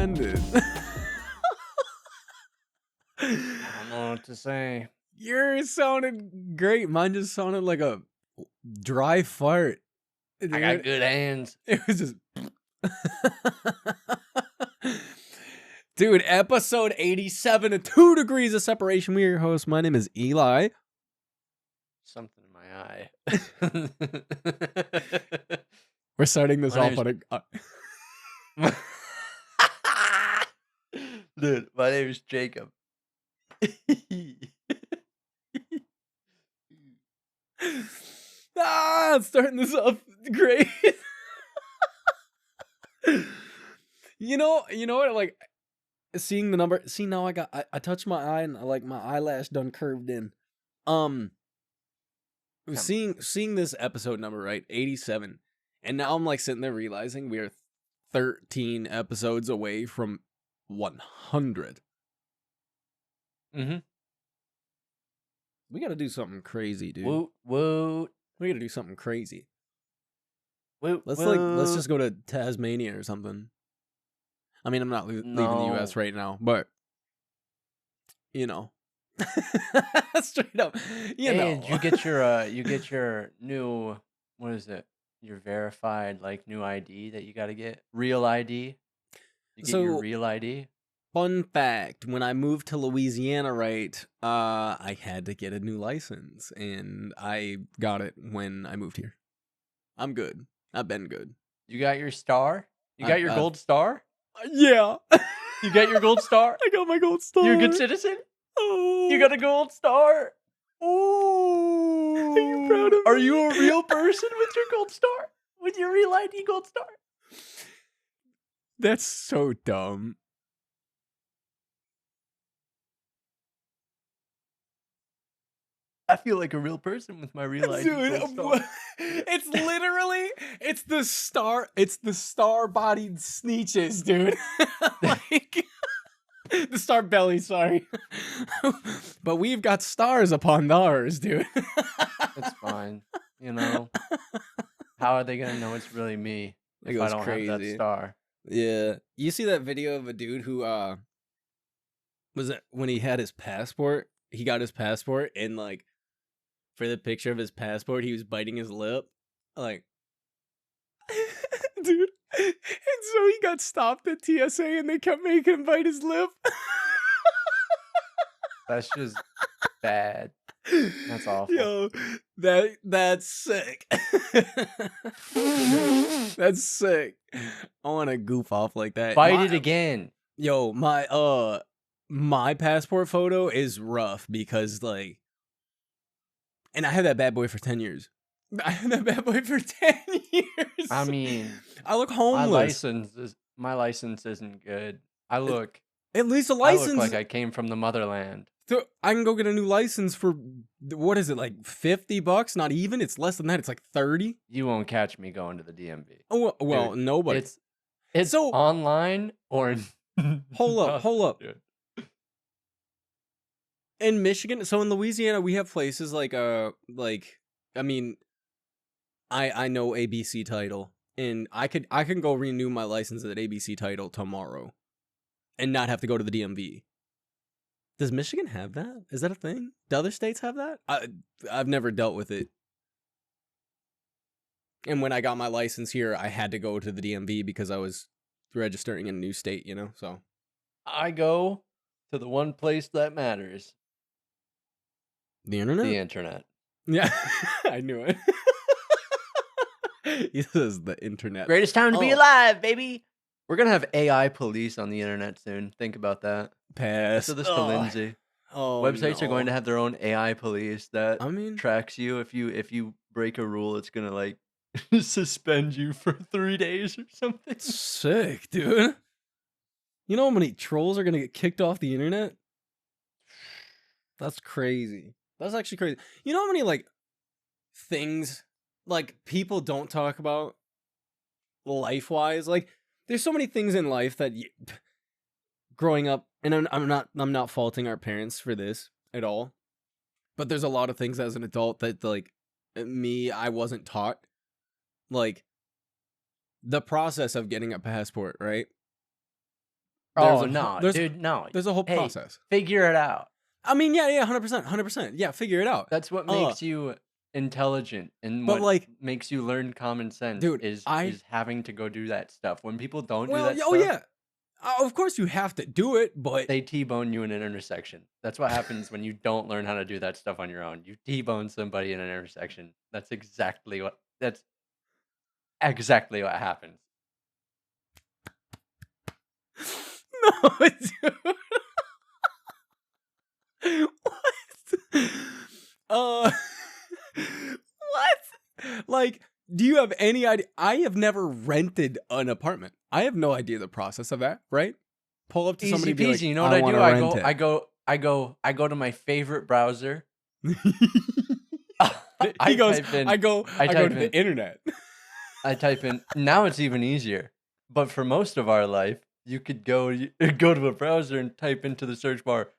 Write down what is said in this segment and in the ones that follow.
offended. I don't know what to say. Yours sounded great. Mine just sounded like a dry fart. I got good hands. It was just... Dude, episode 87 of 2 Degrees of Separation. We are your hosts. My name is Eli. Something in my eye. We're starting this off on a... Dude, my name is Jacob. Starting this off great. You know what? Like, seeing the number. See, now I touched my eye and like my eyelash done curved in. Seeing this episode number, right, 87, and now I'm like sitting there realizing we are 13 episodes away from 100. Mm-hmm. We gotta do something crazy, dude. Woot woot. We gotta do something crazy. Woot, Let's just go to Tasmania or something. I mean, I'm not leaving the U.S. right now, but you know, straight up, you know. You get your new, what is it? Your verified like new ID that you got to get, real ID. You get your real ID. Fun fact: when I moved to Louisiana, right, I had to get a new license, and I got it when I moved here. I'm good. I've been good. You got your star? You got your gold star? Yeah. You got your gold star? I got my gold star. You're a good citizen? Oh. You got a gold star? Oh. Are you proud of me? Are you a real person with your gold star? With your real ID gold star? That's so dumb. I feel like a real person with my real ID. Dude, it's literally, it's the star-bodied sneeches, dude. Like, the star belly, sorry. But we've got stars upon ours, dude. It's fine. You know, how are they going to know it's really me if I don't have that star? Yeah. You see that video of a dude who, was it when he had his passport? He got his passport and like, for the picture of his passport, he was biting his lip. Like, dude. And so he got stopped at TSA and they kept making him bite his lip. That's just bad. That's awful. Yo, that's sick. That's sick. I want to goof off like that. Bite it again. Yo, my passport photo is rough because like, and I had that bad boy for 10 years. I had that bad boy for 10 years. I mean, I look homeless. My license isn't good. I look at least a license. I look like I came from the motherland. So I can go get a new license for, what is it, like $50? Not even. It's less than that. It's like 30. You won't catch me going to the DMV. Oh well, dude, nobody. It's so online or. Hold up. Dude. In Michigan, so in Louisiana, we have places like I mean, I know ABC Title, and I can go renew my license at ABC Title tomorrow, and not have to go to the DMV. Does Michigan have that? Is that a thing? Do other states have that? I've never dealt with it. And when I got my license here, I had to go to the DMV because I was registering in a new state, you know. So I go to the one place that matters. The internet? The internet. Yeah, I knew it. He says the internet. Greatest time to be alive, baby. We're going to have AI police on the internet soon. Think about that. Pass. So this to Lindsay. Websites are going to have their own AI police that tracks you. If you break a rule, it's going to like suspend you for 3 days or something. Sick, dude. You know how many trolls are going to get kicked off the internet? That's crazy. That's actually crazy. You know how many, like, things, like, people don't talk about life-wise? Like, there's so many things in life that growing up, and I'm not faulting our parents for this at all, but there's a lot of things as an adult that, like, I wasn't taught. Like, the process of getting a passport, right? Oh no, dude, no. There's a whole process. Figure it out. I mean, yeah, 100%. Yeah, figure it out. That's what makes you intelligent, and but what like makes you learn common sense, dude, is having to go do that stuff. When people don't do well, that oh stuff, yeah, of course you have to do it, but they T-bone you in an intersection. That's what happens when you don't learn how to do that stuff on your own. You T-bone somebody in an intersection. That's exactly what happens. no, dude. What? What? Like, do you have any idea? I have never rented an apartment. I have no idea the process of that, right? Pull up to Easy somebody, peasy. be like, You know what I do? I go to my favorite browser. He goes, I go to the internet. I type in. Now it's even easier. But for most of our life, you could go to a browser and type into the search bar,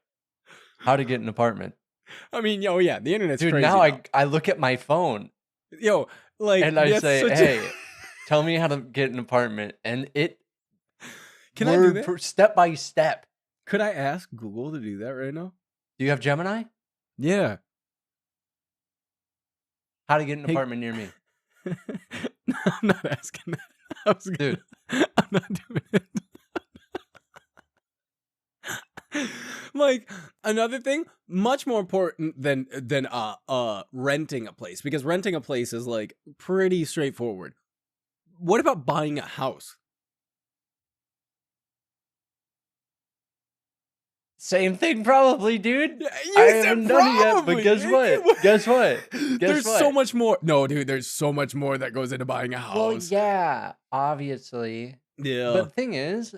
how to get an apartment. I mean, yo, yeah, the internet's Dude, crazy. now I look at my phone. Yo, like, and I say, hey, tell me how to get an apartment. And it can I do that? Step by step. Could I ask Google to do that right now? Do you have Gemini? Yeah. How to get an apartment near me? No, I'm not asking that. Dude, I'm not doing it. Like, another thing, much more important than renting a place, because renting a place is like pretty straightforward. What about buying a house? Same thing, probably, dude. I haven't done it yet, but guess what? Guess what? There's so much more. No, dude, there's so much more that goes into buying a house. Well, yeah, obviously. Yeah. But the thing is,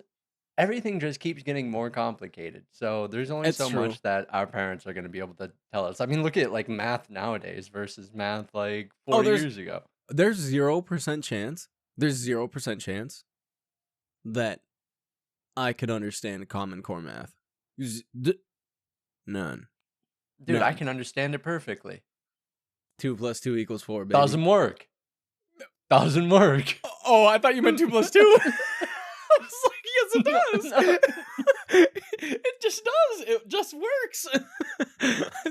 everything just keeps getting more complicated. So there's only so much that our parents are going to be able to tell us. I mean, look at like math nowadays versus math like 40 years ago. There's 0% chance. There's 0% chance that I could understand Common Core math. None. Dude, I can understand it perfectly. 2 + 2 = 4, baby. Doesn't work. Doesn't work. Oh, I thought you meant 2 + 2. I was like, yes, it does. No. It just does. It just works.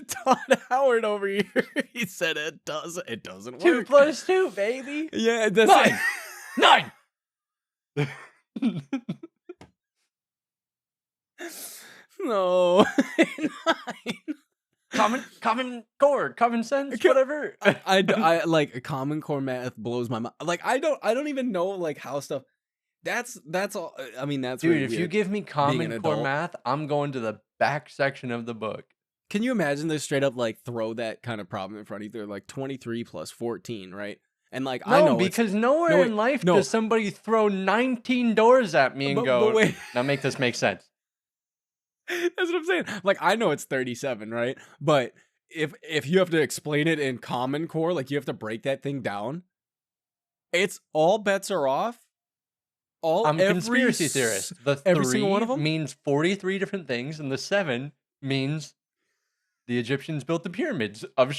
Todd Howard over here, he said it does. It doesn't work. 2 + 2, baby. Yeah, it doesn't. 9. No. 9. Common core, common sense, whatever. I like Common Core math blows my mind. Like I don't even know like how stuff. That's all. I mean, that's dude. really If weird, you give me Common Core math, I'm going to the back section of the book. Can you imagine they straight up like throw that kind of problem in front of you? They're like 23 + 14, right? And like no, I know because nowhere in life does somebody throw 19 doors at me and go, wait. Now make this make sense. That's what I'm saying. Like I know it's 37, right? But if you have to explain it in Common Core, like you have to break that thing down, it's all bets are off. I'm a conspiracy theorist. The every single one of them means 43 different things, and the 7 means the Egyptians built the pyramids. I'm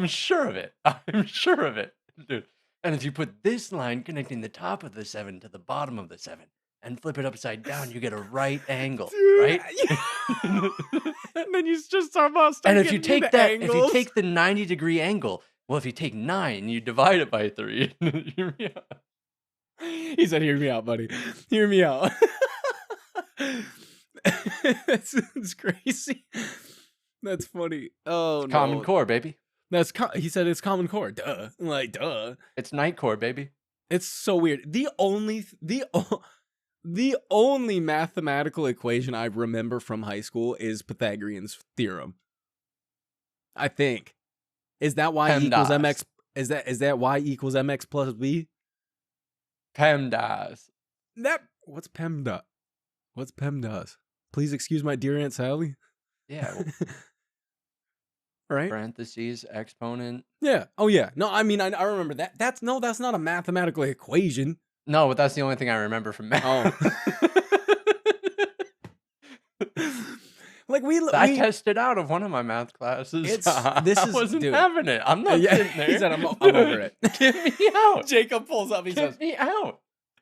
sure of it. I'm sure of it, dude. And if you put this line connecting the top of the 7 to the bottom of the 7 and flip it upside down, you get a right angle, dude, right? And then you just start about. And if you take that, angles. If you take the 90-degree angle, well, if you take 9, you divide it by 3. Hear me out. He said, "Hear me out, buddy. Hear me out." It's crazy. That's funny. Oh, it's Common Core, baby. He said it's Common Core. Duh. Like, duh. It's Night Core, baby. It's so weird. The only mathematical equation I remember from high school is Pythagorean's theorem. I think. Is that y equals mx? Is that y equals mx plus b? PEMDAS. What's PEMDAS? What's PEMDAS? Please excuse my dear Aunt Sally. Yeah. Right? Parentheses, exponent. Yeah. Oh, yeah. No, I mean, I remember that. That's not a mathematical equation. No, but that's the only thing I remember from math. Oh. Like I tested out of one of my math classes. I wasn't having it. I'm not sitting there. He said, I'm over it. Get me out. Jacob pulls up. He says, "Get me out."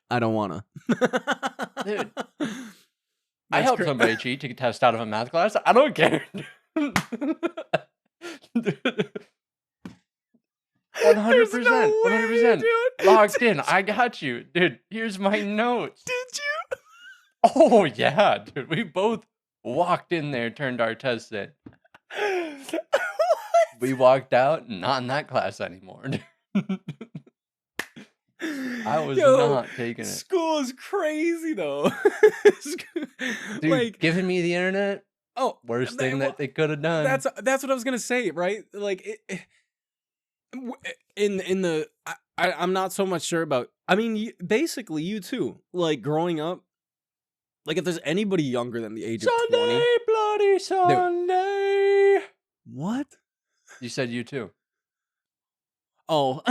I don't wanna. Dude. That's helped somebody cheat to test out of a math class. I don't care. 100%, There's no way, 100%. dude. Locked in. I got you. Dude, here's my notes. Did you? Oh, yeah, dude. We both walked in there, turned our tests in. We walked out, not in that class anymore. I was not taking it. School is crazy though. Dude, Like giving me the internet, oh, worst thing that they could have done. that's what I was gonna say, right? Like in the I'm not so much sure about. I mean, basically, you too. Like growing up, like if there's anybody younger than the age of 20, bloody Sunday. what? You said you too. Oh.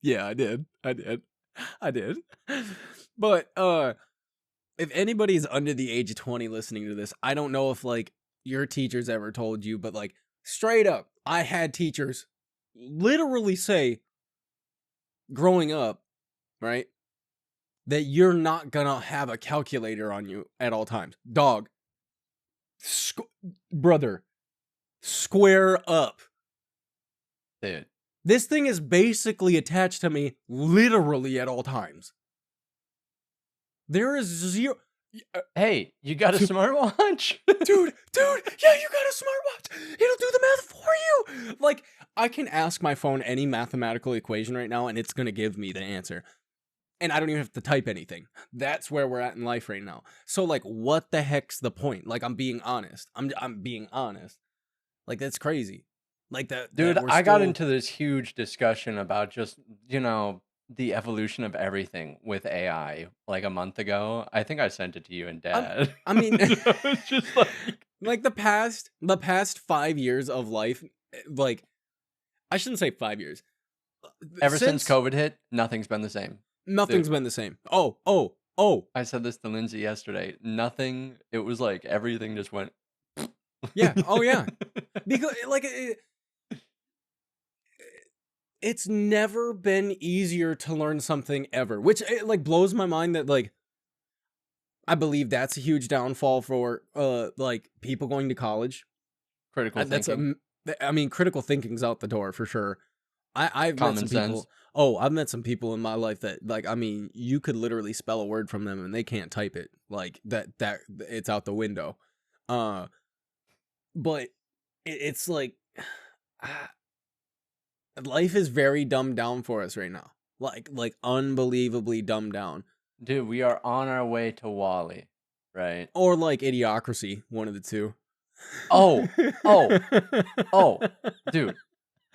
Yeah, I did. But if anybody's under the age of 20 listening to this, I don't know if like your teachers ever told you, but like straight up, I had teachers literally say growing up, right? That you're not gonna have a calculator on you at all times. Dog. Brother. Square up. Dude. This thing is basically attached to me literally at all times. There is zero. Hey, you got a smartwatch? Dude, yeah, you got a smartwatch. It'll do the math for you. Like, I can ask my phone any mathematical equation right now, and it's going to give me the answer. And I don't even have to type anything. That's where we're at in life right now. So, like, what the heck's the point? Like, I'm being honest. I'm being honest. Like, that's crazy. Like that, dude. that I got into this huge discussion about just the evolution of everything with AI like a month ago. I think I sent it to you and Dad. I mean, it's just like the past 5 years of life. Like, I shouldn't say 5 years. Ever since COVID hit, nothing's been the same. Nothing's been the same. Oh! I said this to Lindsay yesterday. Nothing. It was like everything just went. Yeah. Oh yeah. Because like. It's never been easier to learn something ever, which it, like blows my mind that like I believe that's a huge downfall for like people going to college. Critical thinking. I mean, critical thinking's out the door for sure. I've Common met some sense. people. Oh, I've met some people in my life that like I mean, you could literally spell a word from them and they can't type it. Like that it's out the window. But it's like life is very dumbed down for us right now. Like unbelievably dumbed down. Dude, we are on our way to Wall-E, right? Or like Idiocracy, one of the two. Oh, dude.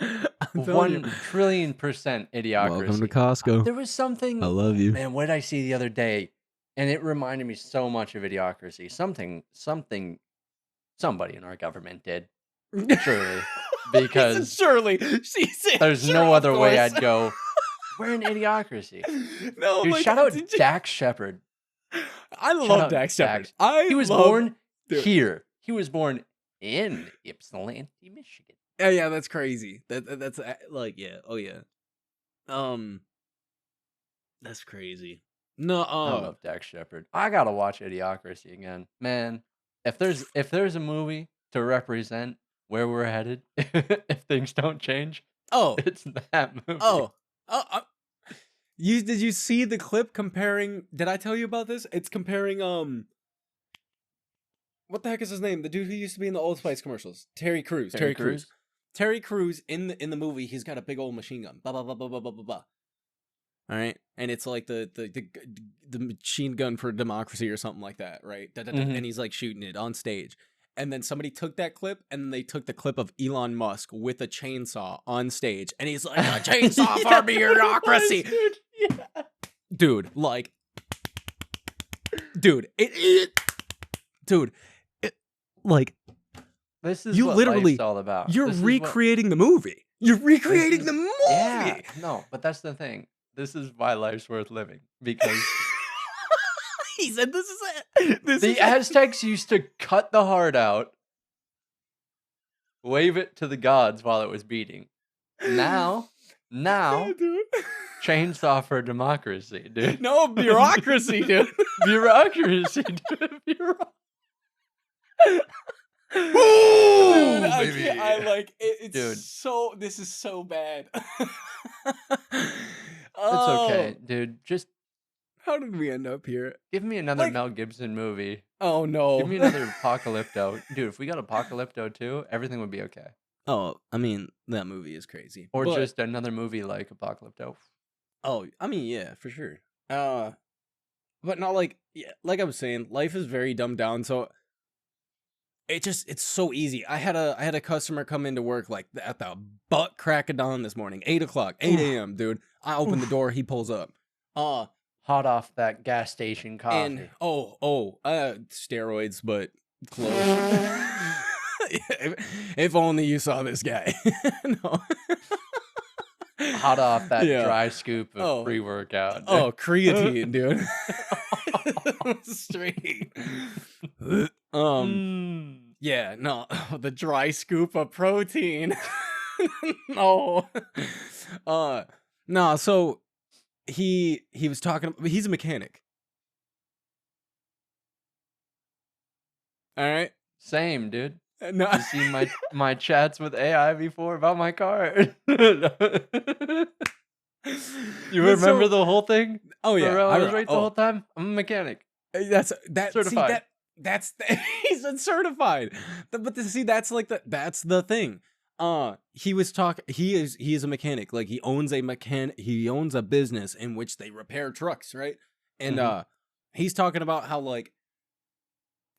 1,000,000,000,000% Idiocracy. Welcome to Costco. There was something. I love you. Man, what did I see the other day? And it reminded me so much of Idiocracy. Somebody in our government did. Surely. Because surely. There's no other way I'd go. We're in Idiocracy. No, dude, shout out Dax Shepard. I love Dax Shepard. He was born here. He was born in Ypsilanti, Michigan. Yeah, that's crazy. That's like yeah. Oh yeah. That's crazy. No, I love Dax Shepard. I gotta watch Idiocracy again, man. If there's a movie to represent where we're headed, if things don't change, it's that movie. Did you see the clip comparing? Did I tell you about this? It's comparing what the heck is his name? The dude who used to be in the Old Spice commercials, Terry Crews. Terry Crews in the movie, he's got a big old machine gun. Blah blah blah blah blah blah blah blah. All right, and it's like the machine gun for democracy or something like that, right? And he's like shooting it on stage. And then somebody took that clip, and then they took the clip of Elon Musk with a chainsaw on stage, and he's like, "A chainsaw for bureaucracy." Dude, like, dude, like, this is you what literally life's all about. You're recreating the movie. You're recreating the movie. Yeah, no, but that's the thing. This is why life's worth living, because he said this is it. The Aztecs used to cut the heart out, wave it to the gods while it was beating. Now, Chainsaw for democracy, dude. No, bureaucracy, dude. Bureaucracy, dude. Dude, I baby. can't, I like it, it's Dude. so this is so bad. It's okay, dude. Just How did we end up here? give me another Like- Mel Gibson movie. Oh no. Give me another Apocalypto. Dude, if we got Apocalypto too, everything would be okay. Oh, I mean, that movie is crazy. Or But- just another movie like Apocalypto. Oh, I mean, yeah, for sure. But not like, yeah, like I was saying, life is very dumbed down, so it's so easy. I had a customer come into work like at the butt crack of dawn this morning, 8 o'clock, 8 a.m., dude. I open the door, he pulls up. Hot off that gas station coffee. And steroids, but close. if only you saw this guy. No. Hot off that Yeah. dry scoop of Oh. pre-workout. Oh, creatine, dude. Straight. Yeah, no, the dry scoop of protein. No. No, so he was talking, he's a mechanic. All right? Same, dude. No. You seen my chats with AI before about my car? You remember the whole thing? Oh yeah, I was right the whole time. I'm a mechanic. That's Certified. He's certified. See, that's like that's the thing. He was he is a mechanic. Like he owns a business in which they repair trucks, right? And he's talking about how like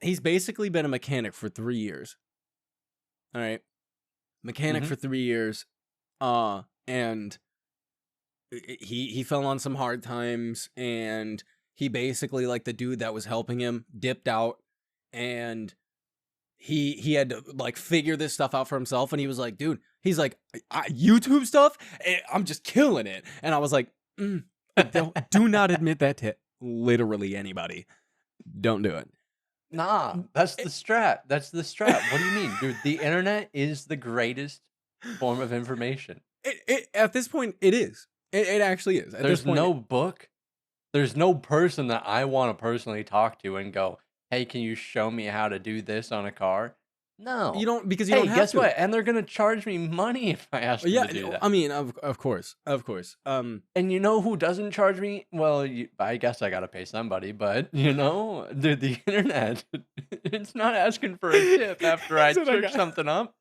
he's basically been a mechanic for 3 years. All right. Mechanic for 3 years. And he fell on some hard times, and he basically, like, the dude that was helping him dipped out, and he had to like figure this stuff out for himself. And he was like, dude, he's like, YouTube stuff, I'm just killing it. And I was like, do not admit that to literally anybody. Don't do it. Nah, that's the strat. That's the strat. What do you mean, dude? The internet is the greatest form of information. At this point, it is. It actually is. At There's this point, no book. There's no person that I want to personally talk to and go, hey, can you show me how to do this on a car? No. you don't, because you Hey, don't have guess to. what? And they're gonna charge me money if I ask them Yeah, to do that. I mean, of course. And you know who doesn't charge me? Well, I guess I gotta pay somebody, but dude, the internet, it's not asking for a tip after I That's what I search got. something up.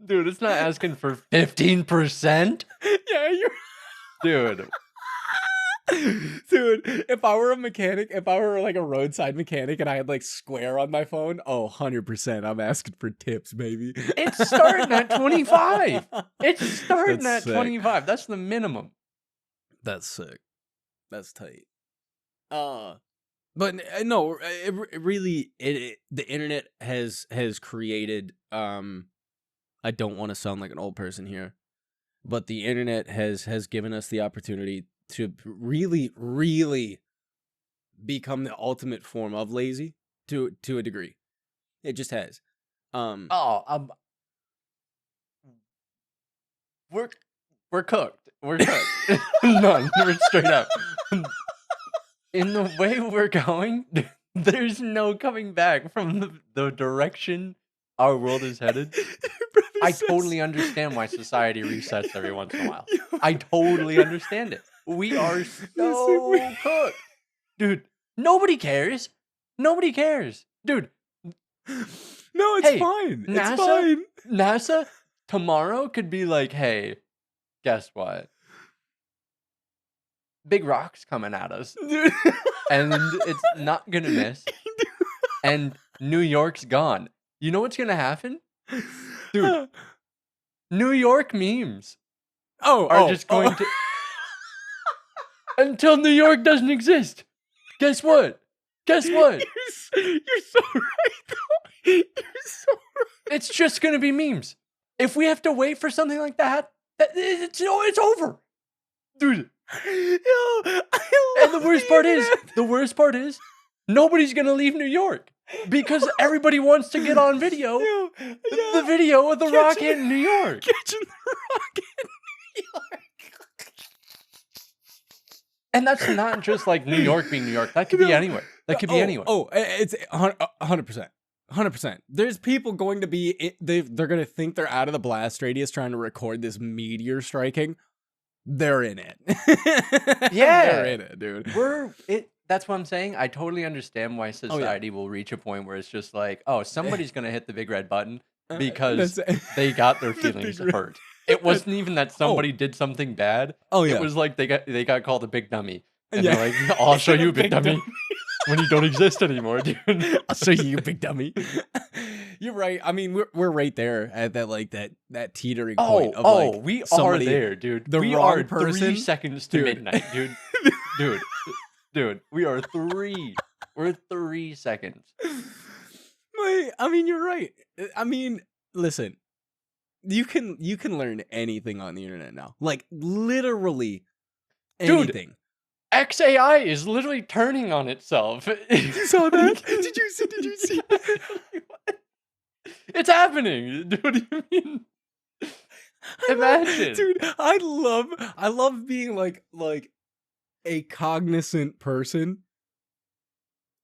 Dude, it's not asking for 15%. Yeah, you're. Dude, Dude, if I were a mechanic, if I were like a roadside mechanic and I had like Square on my phone, 100%, I'm asking for tips, baby. it's starting at 25. It's starting That's at sick. 25. That's the minimum. That's sick. That's tight. But no, it really, the internet has created, I don't want to sound like an old person here, but the internet has given us the opportunity to really, really become the ultimate form of lazy to a degree. It just has. We're cooked. We're cooked. None. We're straight up. In the way we're going, there's no coming back from the direction our world is headed. I totally understand why society resets every once in a while. I totally understand it. We are so cooked. Dude, nobody cares. Nobody cares. Dude. No, it's Hey, fine. It's NASA? fine. NASA tomorrow could be like, hey, guess what? Big rock's coming at us. Dude. And it's not gonna miss. And New York's gone. You know what's gonna happen? Dude, New York memes are just going to... Until New York doesn't exist. Guess what? Guess what? You're so right, though. You're so right. It's just gonna be memes. If we have to wait for something like that, it's over. Dude. And the worst part is, nobody's gonna leave New York because everybody wants to get on video. The video of the rock in New York. Catching the rock in New York. And that's not just like New York being New York. That could be anywhere. That could be anywhere. It's 100%. 100%. There's people going to be, they're going to think they're out of the blast radius trying to record this meteor striking. They're in it. Yeah. They're in it, dude. That's what I'm saying. I totally understand why society will reach a point where it's just like, oh, somebody's going to hit the big red button because they got their feelings hurt. It wasn't even that somebody did something bad. It was like they got called a big dummy. And they're like, I'll show you a big dummy when you don't exist anymore, dude. I'll show you big dummy. You're right. I mean, we're right there at that like that teetering point of like we are somebody, there, dude. the we wrong are person. 3 seconds to midnight, dude. Dude, we are 3. We're 3 seconds. I mean, you're right. I mean, listen, you can learn anything on the internet now, like literally anything. Dude, XAI is literally turning on itself. You saw that? Did you see? It's happening. Dude, what do you mean? Imagine, dude. I love being like a cognizant person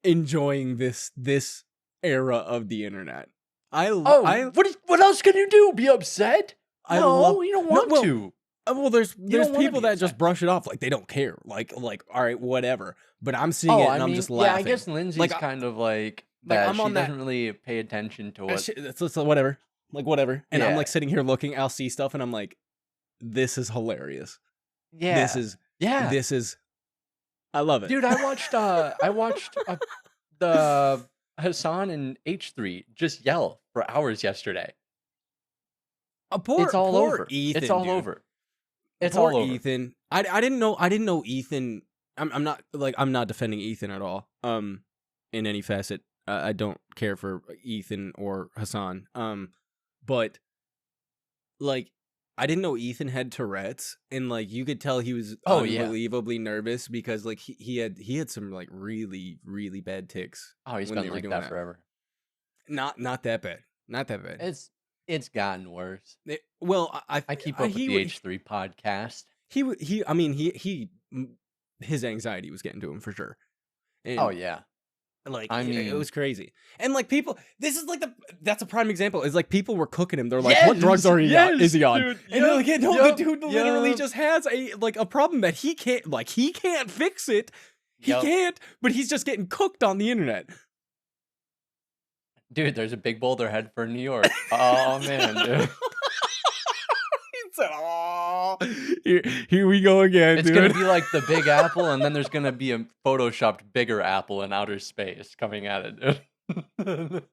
enjoying this era of the internet. What else can you do? Be upset? You don't want to. Well, there's people that just brush it off like they don't care. Like all right, whatever. But I'm seeing it and I'm just laughing. Yeah, I guess Lindsay's kind of like that. I'm on doesn't really pay attention to what. It's whatever. Like whatever. And I'm like sitting here looking. I'll see stuff and I'm like, this is hilarious. Yeah. This is. I love it, dude. I watched the Hassan and H3 just yell for hours yesterday. It's all over. Ethan, it's all dude. over. It's all over. Ethan. I didn't know Ethan. I'm not defending Ethan at all. In any facet. I don't care for Ethan or Hassan. But like I didn't know Ethan had Tourette's, and like you could tell he was unbelievably nervous because like he had some like really really bad tics. Oh, he's been like that forever. Not that bad. Not that bad. It's gotten worse. I keep up with the H3 podcast. His anxiety was getting to him for sure. And, like I mean, it was crazy. And like people, this is like that's a prime example. Is like people were cooking him. They're like, "What drugs is he on?" Dude, and they're like, "No, the dude literally just has a problem that he can't fix it. He can't, but he's just getting cooked on the internet." Dude, there's a big boulder head for New York. Oh man, dude. He said, "Oh, here we go again." It's gonna be like the Big Apple, and then there's gonna be a photoshopped bigger apple in outer space coming at it, dude. Dude,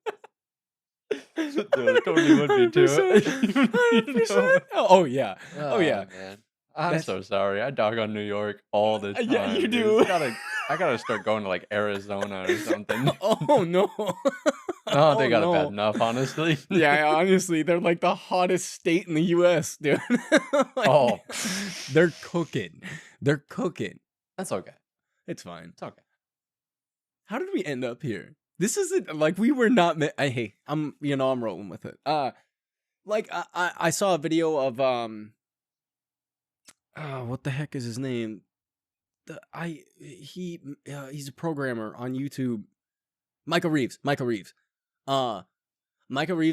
it totally would be too. 100%. Oh yeah. Oh yeah. Man. I'm so sorry. I dog on New York all the time. Yeah, you do. I gotta start going to like Arizona or something. Oh no. Oh, they got it bad enough, honestly. Yeah, honestly, they're like the hottest state in the U.S., dude. They're cooking. They're cooking. That's okay. It's fine. It's okay. How did we end up here? This isn't like we were not. I'm rolling with it. I saw a video of what the heck is his name? He's a programmer on YouTube. Michael Reeves. Michael Reeves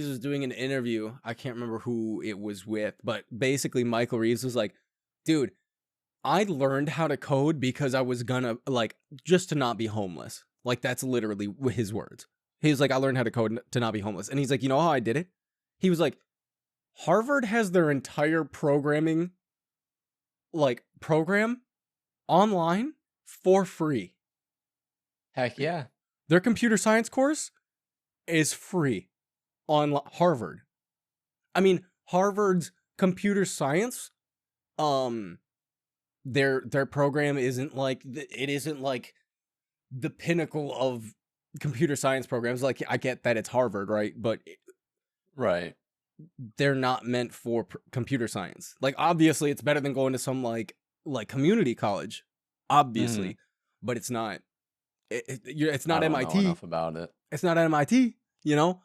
was doing an interview. I can't remember who it was with, but basically Michael Reeves was like, dude, I learned how to code because I was gonna just to not be homeless. Like that's literally his words. He was like, I learned how to code to not be homeless. And he's like, you know how I did it? He was like, Harvard has their entire programming program online for free. Heck yeah. Their computer science course is free on Harvard. I mean, Harvard's computer science, their program isn't like the pinnacle of computer science programs. Like, I get that it's Harvard, right? But right, they're not meant for computer science. Like, obviously, it's better than going to some like community college, obviously, but it's not. It's not MIT. I don't know enough about it. It's not MIT, you know?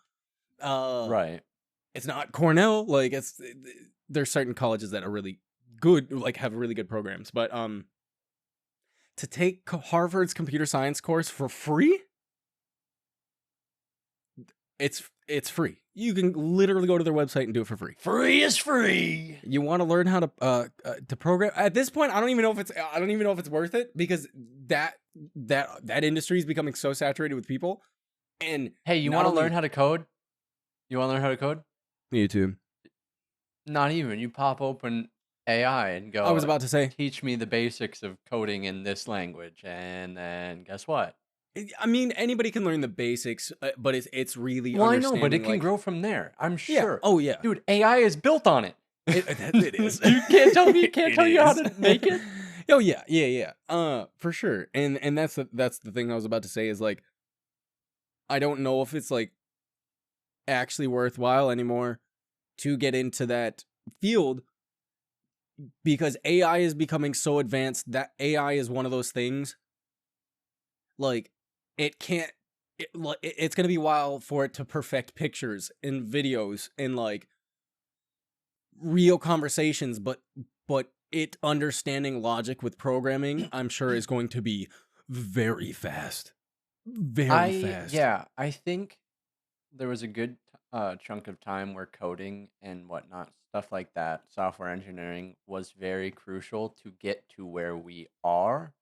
Right. It's not Cornell. Like, there's certain colleges that are really good, like have really good programs. But to take Harvard's computer science course for free. It's free. You can literally go to their website and do it for free. Free is free. You want to learn how to program? At this point, I don't even know if it's worth it, because that industry is becoming so saturated with people. And hey, you want to learn how to code? You want to learn how to code? YouTube. Not even. You pop open AI and go, I was about to say, teach me the basics of coding in this language, and then guess what? I mean, anybody can learn the basics, but it's really Well, I know, understanding. but it can grow from there. I'm sure. Yeah. Oh yeah, dude, AI is built on it. It is. You can't tell me. You can't tell you how to make it. Oh yeah. For sure. And that's the thing I was about to say is like, I don't know if it's like actually worthwhile anymore to get into that field, because AI is becoming so advanced that AI is one of those things. Like, it's going to be wild for it to perfect pictures and videos and like real conversations, but it understanding logic with programming, I'm sure, is going to be very fast. Very fast. Yeah, I think there was a good chunk of time where coding and whatnot, stuff like that, software engineering was very crucial to get to where we are.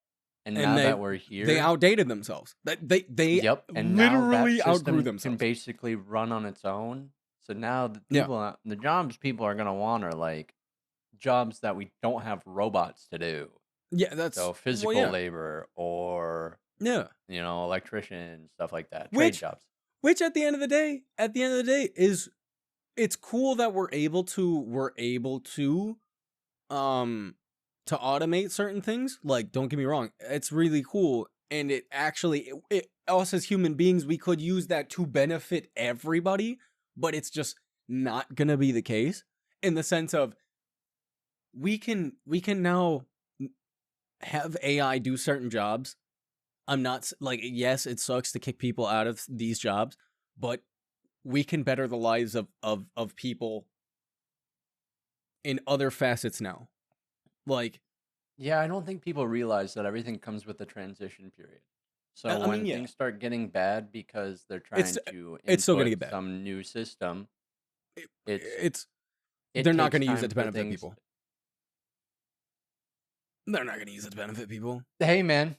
And now that we're here, they outdated themselves. They yep, and literally now that outgrew system themselves. can basically run on its own. So now the jobs people are gonna want are like jobs that we don't have robots to do. Yeah, that's so physical labor or electrician, stuff like that. Trade jobs. Which at the end of the day is, it's cool that we're able to automate certain things. Like, don't get me wrong, it's really cool, and it actually, it us as human beings, we could use that to benefit everybody, but it's just not gonna be the case, in the sense of we can now have AI do certain jobs. I'm not like, yes, it sucks to kick people out of these jobs, but we can better the lives of people in other facets now. Like, yeah, I don't think people realize that everything comes with a transition period. So when things start getting bad because they're trying to it's still gonna input get bad. some new system, they're not going to use it to benefit people. They're not going to use it to benefit people. Hey, man.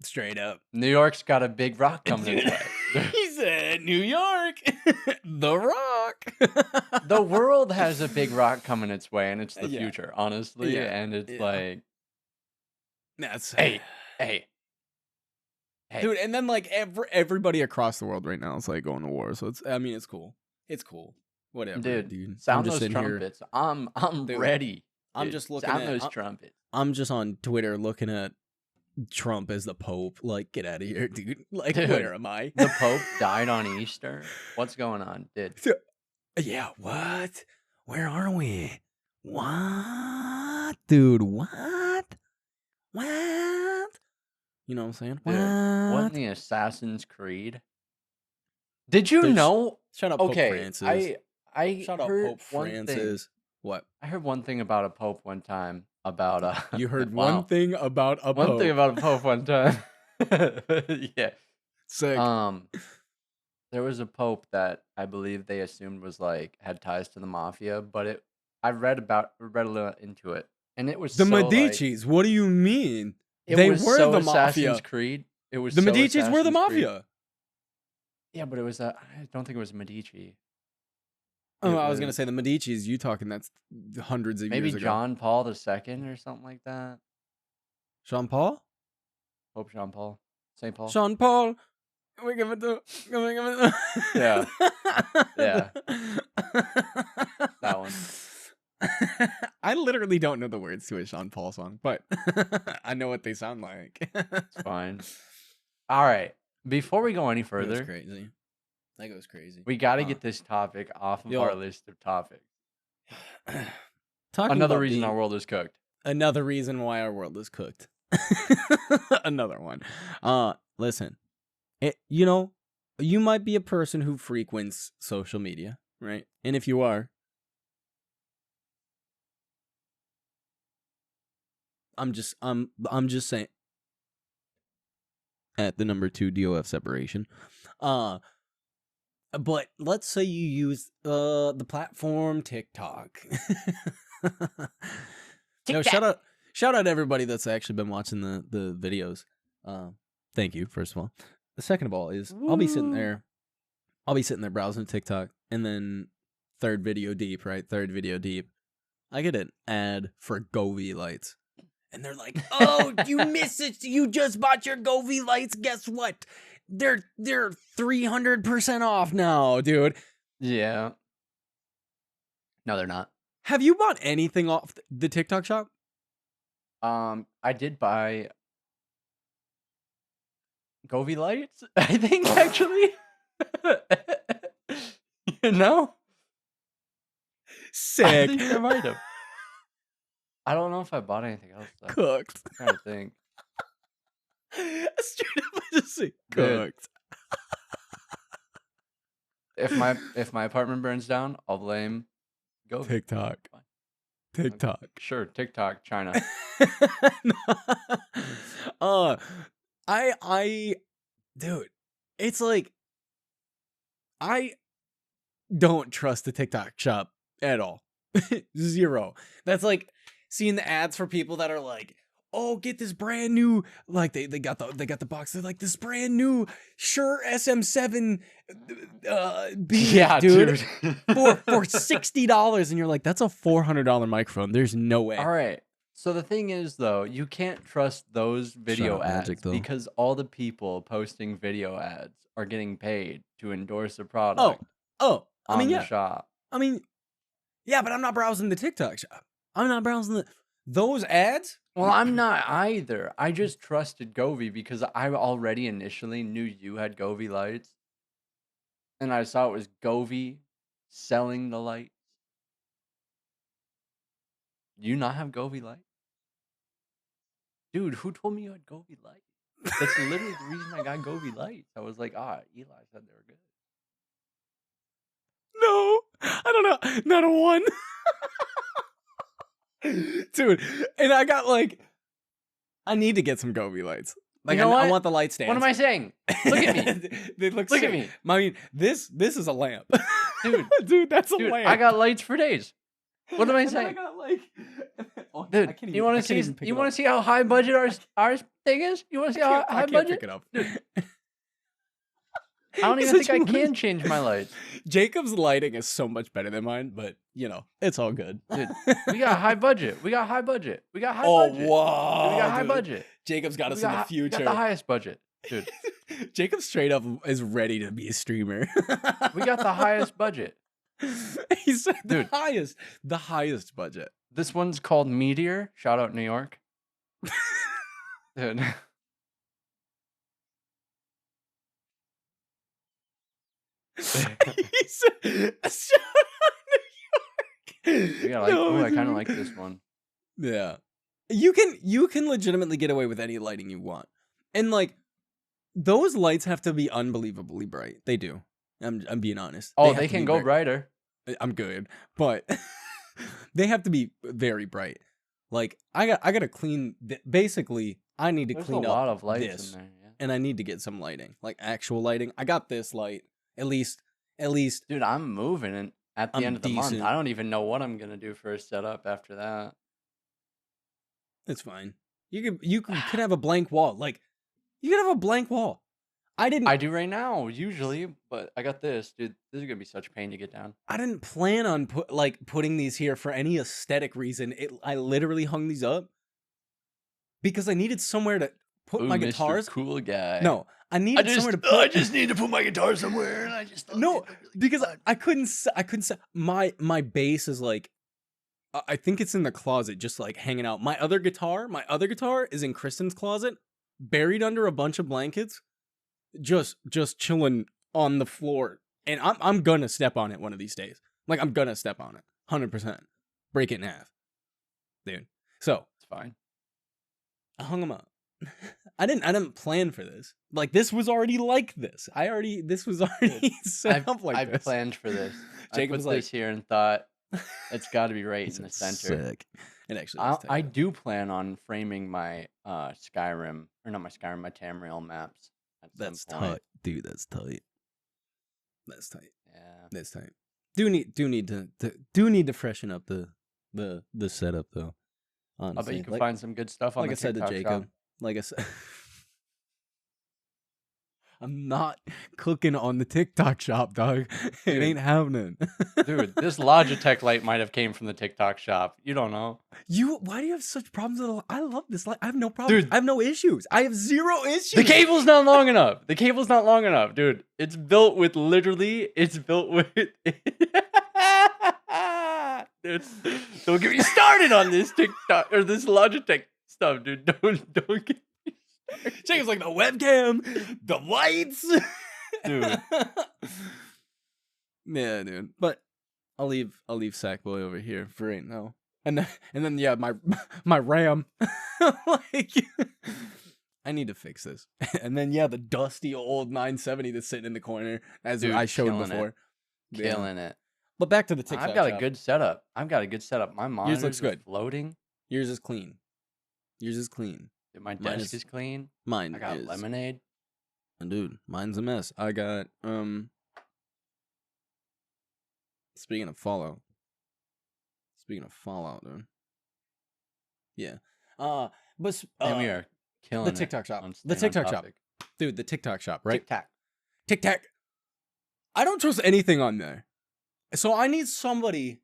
Straight up. New York's got a big rock coming its way. He said, New York. The rock. The world has a big rock coming its way, and it's the future, honestly. Yeah. And it's like... That's... Hey. Dude, and then like everybody across the world right now is like going to war. So it's cool. It's cool. Whatever, dude. Sound those trumpets. Here. I'm ready. I'm just looking at those trumpets. I'm just on Twitter looking at Trump as the Pope. Like, get out of here, dude. Like, dude, where am I? The Pope died on Easter. What's going on, dude? Yeah, what? Where are we? What? Dude, what? You know what I'm saying? Dude, wasn't the Assassin's Creed? Did you know? Shut up, Pope Francis. I Shut up, Pope Francis. What? I heard one thing about a pope one time. About you heard one thing about a pope. One thing about a pope one time. Yeah. Sick. There was a pope that I believe they assumed was like had ties to the mafia, but I read a little into it, and it was the Medicis. What do you mean? They were the Assassin's mafia. Creed. It was the Medicis were the mafia. Creed. Yeah, but it was I don't think it was Medici. Oh, I was gonna say the Medicis. You talking? That's hundreds of years ago. Maybe John Paul II or something like that. Sean Paul? Pope Sean Paul. St. Paul. Sean Paul. Yeah. Yeah. That one. I literally don't know the words to a Sean Paul song, but I know what they sound like. It's fine. All right. Before we go any further, that goes crazy. We got to get this topic off of our list of topics. Another reason our world is cooked. Another reason why our world is cooked. Another one. Listen. You might be a person who frequents social media, right? And if you are, I'm just saying, at the number 2 DOF separation. But let's say you use the platform TikTok. No, shout out everybody that's actually been watching the videos. Thank you, first of all. The second of all is I'll be sitting there browsing TikTok, and then third video deep, I get an ad for Govee lights. And they're like, "Oh, you missed it. You just bought your Govee lights. Guess what? They're 300% off now, dude." Yeah. No, they're not. Have you bought anything off the TikTok shop? I did buy Govee lights, I think, actually. You know? I Sick. think I might have. I don't know if I bought anything else, though. Cooked. I'm trying to think. Straight up, I just say Dude. cooked. If my apartment burns down, I'll blame Govee. TikTok. Fine. TikTok. Sure, TikTok, China. Dude, it's like I don't trust the TikTok shop at all. Zero. That's like seeing the ads for people that are like, "Oh, get this brand new," like they got the box. They're like, "This brand new Shure SM7 B, Yeah, dude. for $60," and you're like, "That's a $400 microphone. There's no way." All right. So the thing is, though, you can't trust those video up, ads Magic, though. because all the people posting video ads are getting paid to endorse a product Oh, I mean, on the yeah. shop. I mean, yeah, but I'm not browsing the TikTok shop. I'm not browsing those ads. Well, I'm not either. I just trusted Govee because I already initially knew you had Govee lights. And I saw it was Govee selling the lights. Do you not have Govee lights? Dude, who told me you had Govee lights? That's literally the reason I got Govee lights. I was like, Eli said they were good. No, I don't know. Not a one. Dude, and I got like, I need to get some Govee lights. Like, You know I what? want the light stands. What am I saying? Look at me. They look Look sick. at me. I mean, this is a lamp. Dude, that's a lamp. I got lights for days. What am I And then I saying? got like, oh, I Dude, can't even, you want I to can't see? even pick You it want up. to see how high budget our thing is? You want to see how I high can't budget? pick it up. Dude, I don't He's even think such I a can loser. change my lights. Jacob's lighting is so much better than mine, but you know, it's all good. Dude, we got high budget. We got high budget. We got high Oh, budget. wow. Dude, we got high dude. budget. Jacob's got We us in the got We got future. the highest budget, dude. Jacob straight up is ready to be a streamer. We got the highest budget. He said Dude. the highest budget. This one's called Meteor. Shout out New York. Dude. He said, "Shout out New York." We got like, No, I kind of dude. like this one. Yeah. You can legitimately get away with any lighting you want. And like those lights have to be unbelievably bright. They do. I'm being honest. Oh, have they to can be go very- brighter. I'm good. But they have to be very bright. Like I got to clean basically I need to There's clean a up lot of lights this in there. Yeah. and I need to get some lighting. Like actual lighting. I got this light. At least Dude, I'm moving and at the I'm end of the decent. month. I don't even know what I'm gonna do for a setup after that. it's fine. You could have a blank wall. Like you could have a blank wall. I do right now, usually, but I got this, dude. This is gonna be such a pain to get down. I didn't plan on putting these here for any aesthetic reason. I literally hung these up because I needed somewhere to put Ooh, my Mr. guitars. Cool guy. No, I needed somewhere to put. I just need to put my guitar somewhere, and I just thought No, it'd be really because fun. I couldn't. My bass is like, I think it's in the closet, just like hanging out. My other guitar is in Kristen's closet, buried under a bunch of blankets, just chilling on the floor. And I'm gonna step on it one of these days. Like I'm gonna step on it, 100%, break it in half, dude. So It's fine. I hung them up. I didn't plan for this. Like this was already like this. This was already set up like I've this. planned for this. Jacob's I put this here and thought It's got to be right It's in the center. sick. It actually is I tight. do plan on framing my Skyrim, or not my Skyrim, my Tamriel maps at That's some point. tight, dude. That's tight. That's tight. Yeah. That's tight. Do need to freshen up the setup though. I bet Honestly, you can find some good stuff on like the I said to TikTok Jacob, shop. like I said, I'm not cooking on the TikTok shop, dog. It Dude. ain't happening. Dude, this Logitech light might have came from the TikTok shop. You don't know. Why do you have such problems with the? I love this light. I have no problems. Dude. I have no issues. I have zero issues. The cable's not long enough. The cable's not long enough, dude. It's built with Dude, don't get me started on this TikTok or this Logitech stuff, dude. Don't get me started. Jacob's like the webcam, the lights, dude. Yeah, dude. But I'll leave Sackboy over here for right now. And then yeah, my RAM. Like I need to fix this. And then yeah, the dusty old 970 that's sitting in the corner, as Dude, I showed killing before. Killing it. But back to the TikTok I've got shop. a good setup. My monitor's looks good. floating. Yours is clean. Yours is clean. Dude, my Mine desk is clean. Mine I got is lemonade. Dude, mine's a mess. I got Speaking of Fallout, dude. Yeah. But And we are killing the it TikTok shop. on The staying on TikTok shop. topic. Dude, the TikTok shop, right? TikTok. I don't trust anything on there. So I need somebody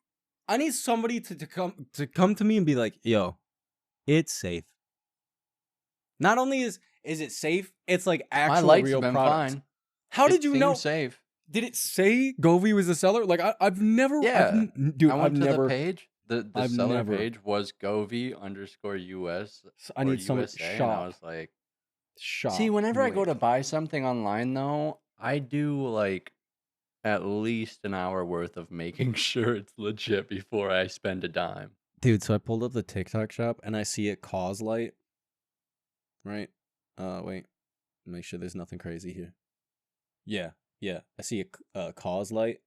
to come to me and be like, "Yo, it's safe." Not only is it safe, it's like My actual lights real have been products. fine. How did you seems know? safe? Did it say Govee was the seller? Like I've never. Yeah. Dude, I went I've to never. the page. The I've seller never- page was Govee_US. I need or someone USA, and I shop. was like, Shop. see, whenever I go link. to buy something online, though, I do like at least an hour worth of making sure it's legit before I spend a dime. Dude, so I pulled up the TikTok shop and I see a cause light. Right? Wait. Make sure there's nothing crazy here. Yeah. I see a cause light.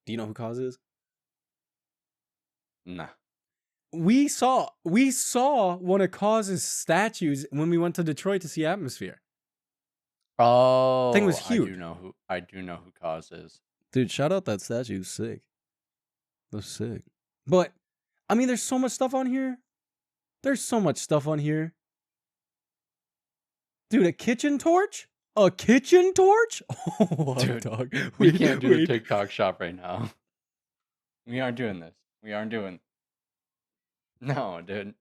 Do you know who Cause is? Nah. We saw one of Cause's statues when we went to Detroit to see Atmosphere. Oh, Thing was huge. I do know who Cause is. Dude, shout out that statue. It was sick. It was sick. But I mean, there's so much stuff on here. Dude, a kitchen torch? A kitchen torch? Oh, Dude, dog. We can't do the TikTok shop right now. We aren't doing this. No, dude.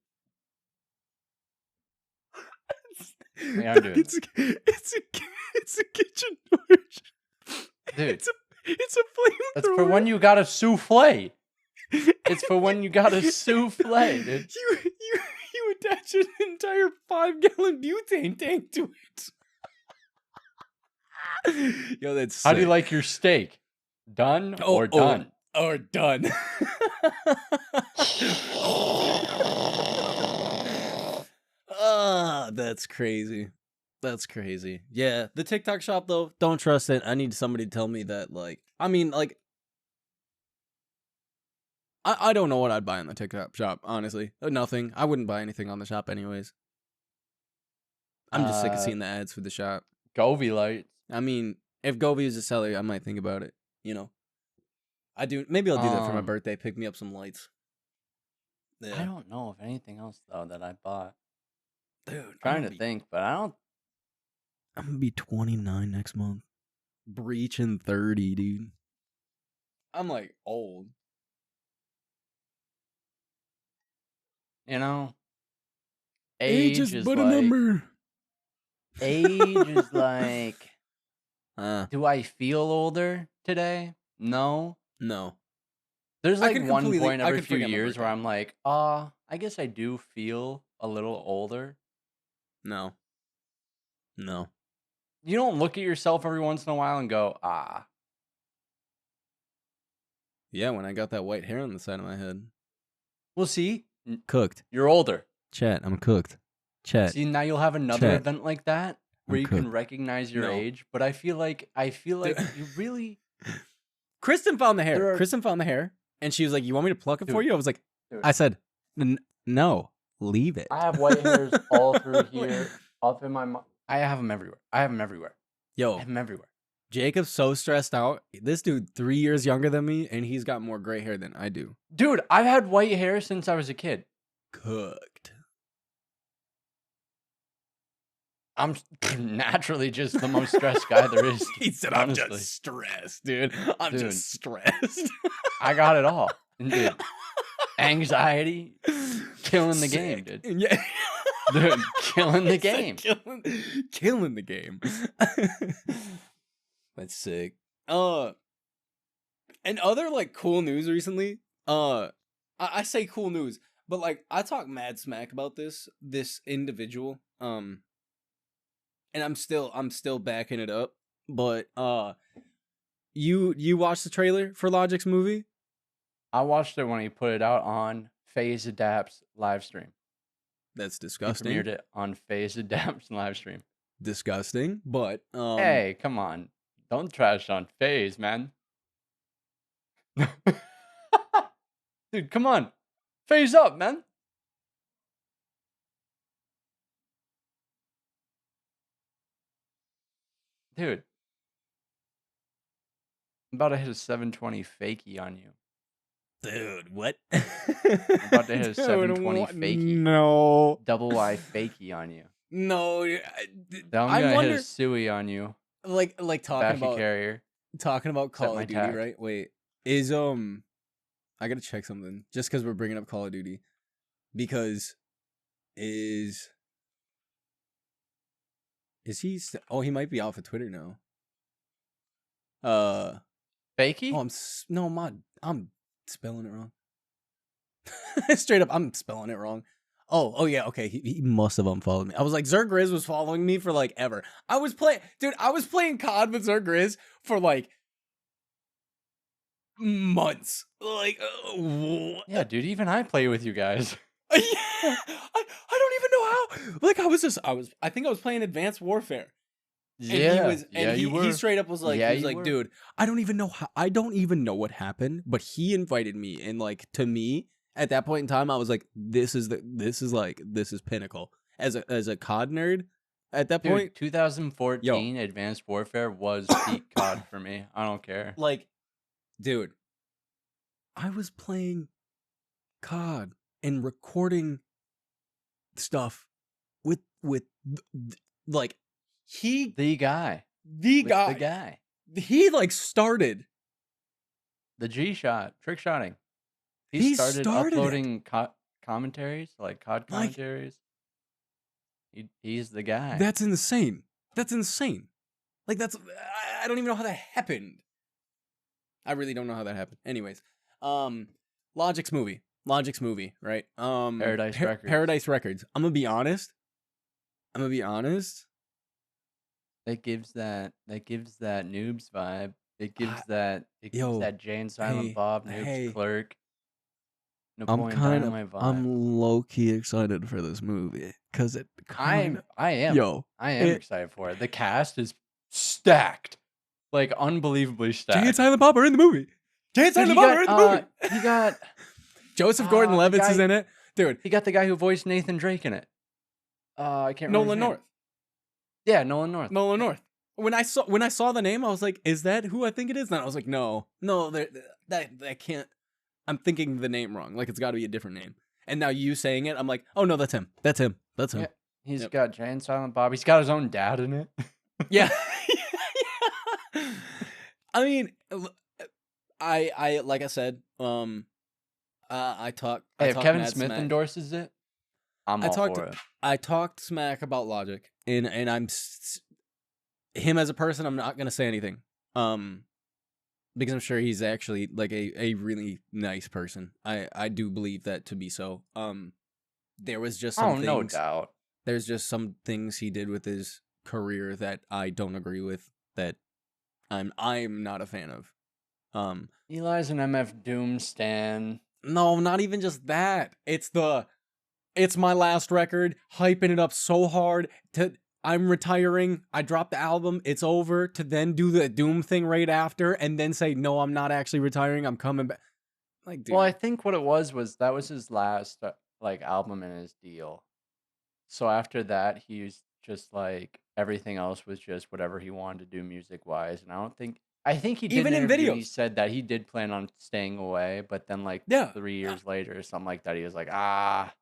We aren't doing this. It's a kitchen torch. Dude. It's a flamethrower. That's for when you got a souffle. It's for when you got a souffle, dude. You attach an entire 5-gallon butane tank to it. Yo, that's sick. How do you like your steak? Done or done? Or done. That's crazy. That's crazy. Yeah, the TikTok shop though, don't trust it. I need somebody to tell me that. Like, I mean, like, I don't know what I'd buy in the TikTok shop. Honestly, nothing. I wouldn't buy anything on the shop anyways. I'm just sick of seeing the ads for the shop. Govee lights. I mean, if Govee is a seller, I might think about it. You know, I do. Maybe I'll do that for my birthday. Pick me up some lights. Yeah. I don't know of anything else though that I bought. Dude, Trying to think, but I don't. I'm gonna be 29 next month. Breaching 30, dude. I'm like old. You know, age is but like, a number. Age is like. Do Do I feel older today? No. No. There's I like could one completely- point I every could few forget my years where birthday. I'm like, I guess I do feel a little older. No. No. You don't look at yourself every once in a while and go, Yeah, when I got that white hair on the side of my head. Well, see, Cooked. you're older. Chat, I'm cooked. Chat. See, now you'll have another Chat. event like that where I'm you can cooked. recognize your No. age. But I feel like you really. Kristen found the hair. There are- Kristen found the hair. And she was like, "You want me to pluck it for Dude, you?" I was like, dude. I said, "No, leave it." I have white hairs all through here, up in my mouth. I have them everywhere. I have them everywhere. I Yo, have them everywhere. Jacob's so stressed out. This dude 3 years younger than me, and he's got more gray hair than I do. Dude, I've had white hair since I was a kid. Cooked. I'm naturally just the most stressed guy there is. He said, honestly. "I'm just stressed, dude. I'm Dude. just stressed." I got it all. And dude, anxiety, killing the game, Sick. dude. Yeah. Dude, killing the He said game. killing the game. That's sick. And other like cool news recently. I say cool news, but like I talk mad smack about this individual. And I'm still backing it up. But you watched the trailer for Logic's movie? I watched it when he put it out on FaZe Adapt's live stream. That's He disgusting. premiered it on FaZe Adapt's live stream. Disgusting. But Hey, come on. Don't trash on FaZe, man. Dude, come on. FaZe up, man. Dude. I'm about to hit a 720 fakie on you. dude, what? I'm about to hit a 720 fakie. No. Double Y fakie on you. No. Then I'm gonna hit a suey on you. like talking Bashy about carrier. Call my of Duty, tack. right? Wait. Is I gotta check something just because we're bringing up Call of Duty. Because is he oh, he might be off of Twitter now. Fakie? Oh, I'm spelling it wrong. Straight up, I'm spelling it wrong. Oh yeah, okay. He must have unfollowed me. I was like, Zergriz was following me for like ever. I was playing COD with Zergriz for like months. Like, Yeah, dude, even I play with you guys. yeah, I don't even know how. Like, I think I was playing Advanced Warfare. And you were. he straight up was like, Yeah, he was you like, were. dude, I don't even know what happened, but he invited me, and like to me at that point in time, I was like, this is pinnacle as a COD nerd. At that Dude, point, 2014 Advanced Warfare was peak COD for me. I don't care. like, dude, I was playing COD and recording stuff with like The guy. the guy he like started the G shot, trick shotting. He started started it. uploading commentaries, like COD Like- commentaries. He's the guy. That's insane. Like I don't even know how that happened. I really don't know how that happened. Anyways, Logic's movie, right? Paradise Records. Paradise Records. I'm gonna be honest. That gives that noobs vibe. It gives I- yo, that Jay and Silent hey, Bob noobs hey. clerk. I'm Napoleon Dynamite vibe. I'm low key excited for this movie because it. I am. Yo, I am excited for it. The cast is stacked, like unbelievably stacked. Jay and Silent Bob are in the movie. Jay and Dude, Silent Bob are in the movie. He got Joseph Gordon-Levitt is guy- in it, dude. he got the guy who voiced Nathan Drake in it. I can't remember. Nolan his name. North. Yeah, Nolan North. Nolan North. When I saw the name, I was like, "Is that who I think it is?" And I was like, "No, that can't." I'm thinking the name wrong. Like it's got to be a different name. And now you saying it, I'm like, "Oh no, that's him. That's him. That's him." Yeah. He's Yep. got Jay and Silent Bob. He's got his own dad in it. Yeah. I mean, I like I said, I talk. Hey, if talk Kevin mad Smith smack. endorses it, I'm all for it. I talked smack about Logic, and I'm him as a person. I'm not gonna say anything, because I'm sure he's actually like a really nice person. I do believe that to be so. There was just some things. No doubt. There's just some things he did with his career that I don't agree with. That I'm not a fan of. Eli's an MF Doom stan. No, not even just that. It's my last record, hyping it up so hard to I'm retiring, I dropped the album, it's over, to then do the Doom thing right after and then say, no, I'm not actually retiring, I'm coming back. Like, dude. Well, I think what it was that was his last like album in his deal. So after that, he's just like everything else was just whatever he wanted to do music wise. And I think he did an Even in interview and he videos. said that he did plan on staying away, but then like Yeah. 3 years later or something like that, he was like, ah,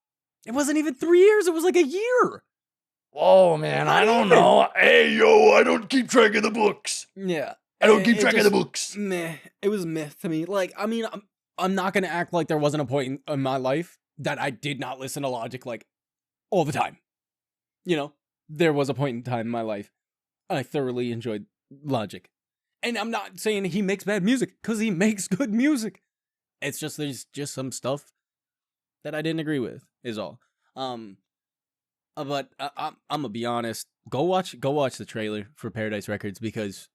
It wasn't even 3 years. It was like a year. whoa, man, Not I don't even. know. Hey, yo, I don't keep track of the books. Yeah. I don't keep It track of the just books. meh. It was meh to me. Like, I mean, I'm not gonna act like there wasn't a point in my life that I did not listen to Logic like all the time. You know, there was a point in time in my life I thoroughly enjoyed Logic, and I'm not saying he makes bad music because he makes good music. It's just there's just some stuff that I didn't agree with. Is all. But I'm gonna be honest. Go watch the trailer for Paradise Records because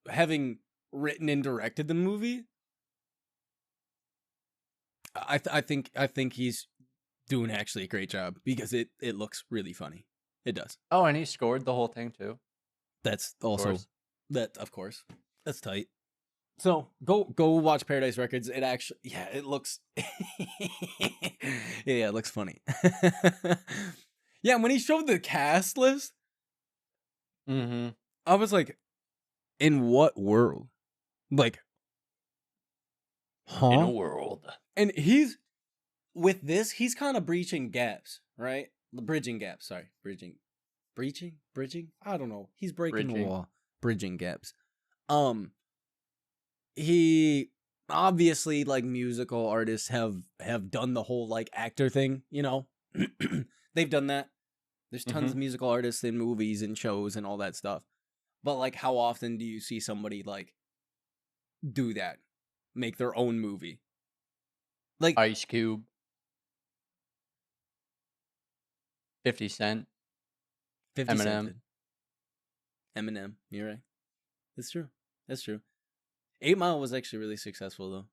having written and directed the movie, I think he's doing actually a great job because it looks really funny. It does. Oh, and he scored the whole thing too. That's Of also course. of course. That's tight. So go watch Paradise Records. It actually it looks yeah, it looks funny. Yeah, when he showed the cast list, Mm-hmm. I was like, in what world? Like, In a huh? world. And he's with this, he's kind of breaching gaps, right? Bridging gaps, sorry. Bridging? I don't know. He's breaking the Bridging. wall. Bridging gaps. He obviously like musical artists have done the whole like actor thing, you know? They've done that. There's tons of musical artists in movies and shows and all that stuff. But like how often do you see somebody like do that? Make their own movie? Like Ice Cube. 50 Cent. 50 Cent Eminem. did. Eminem, you're right. That's true. That's true. 8 Mile was actually really successful though.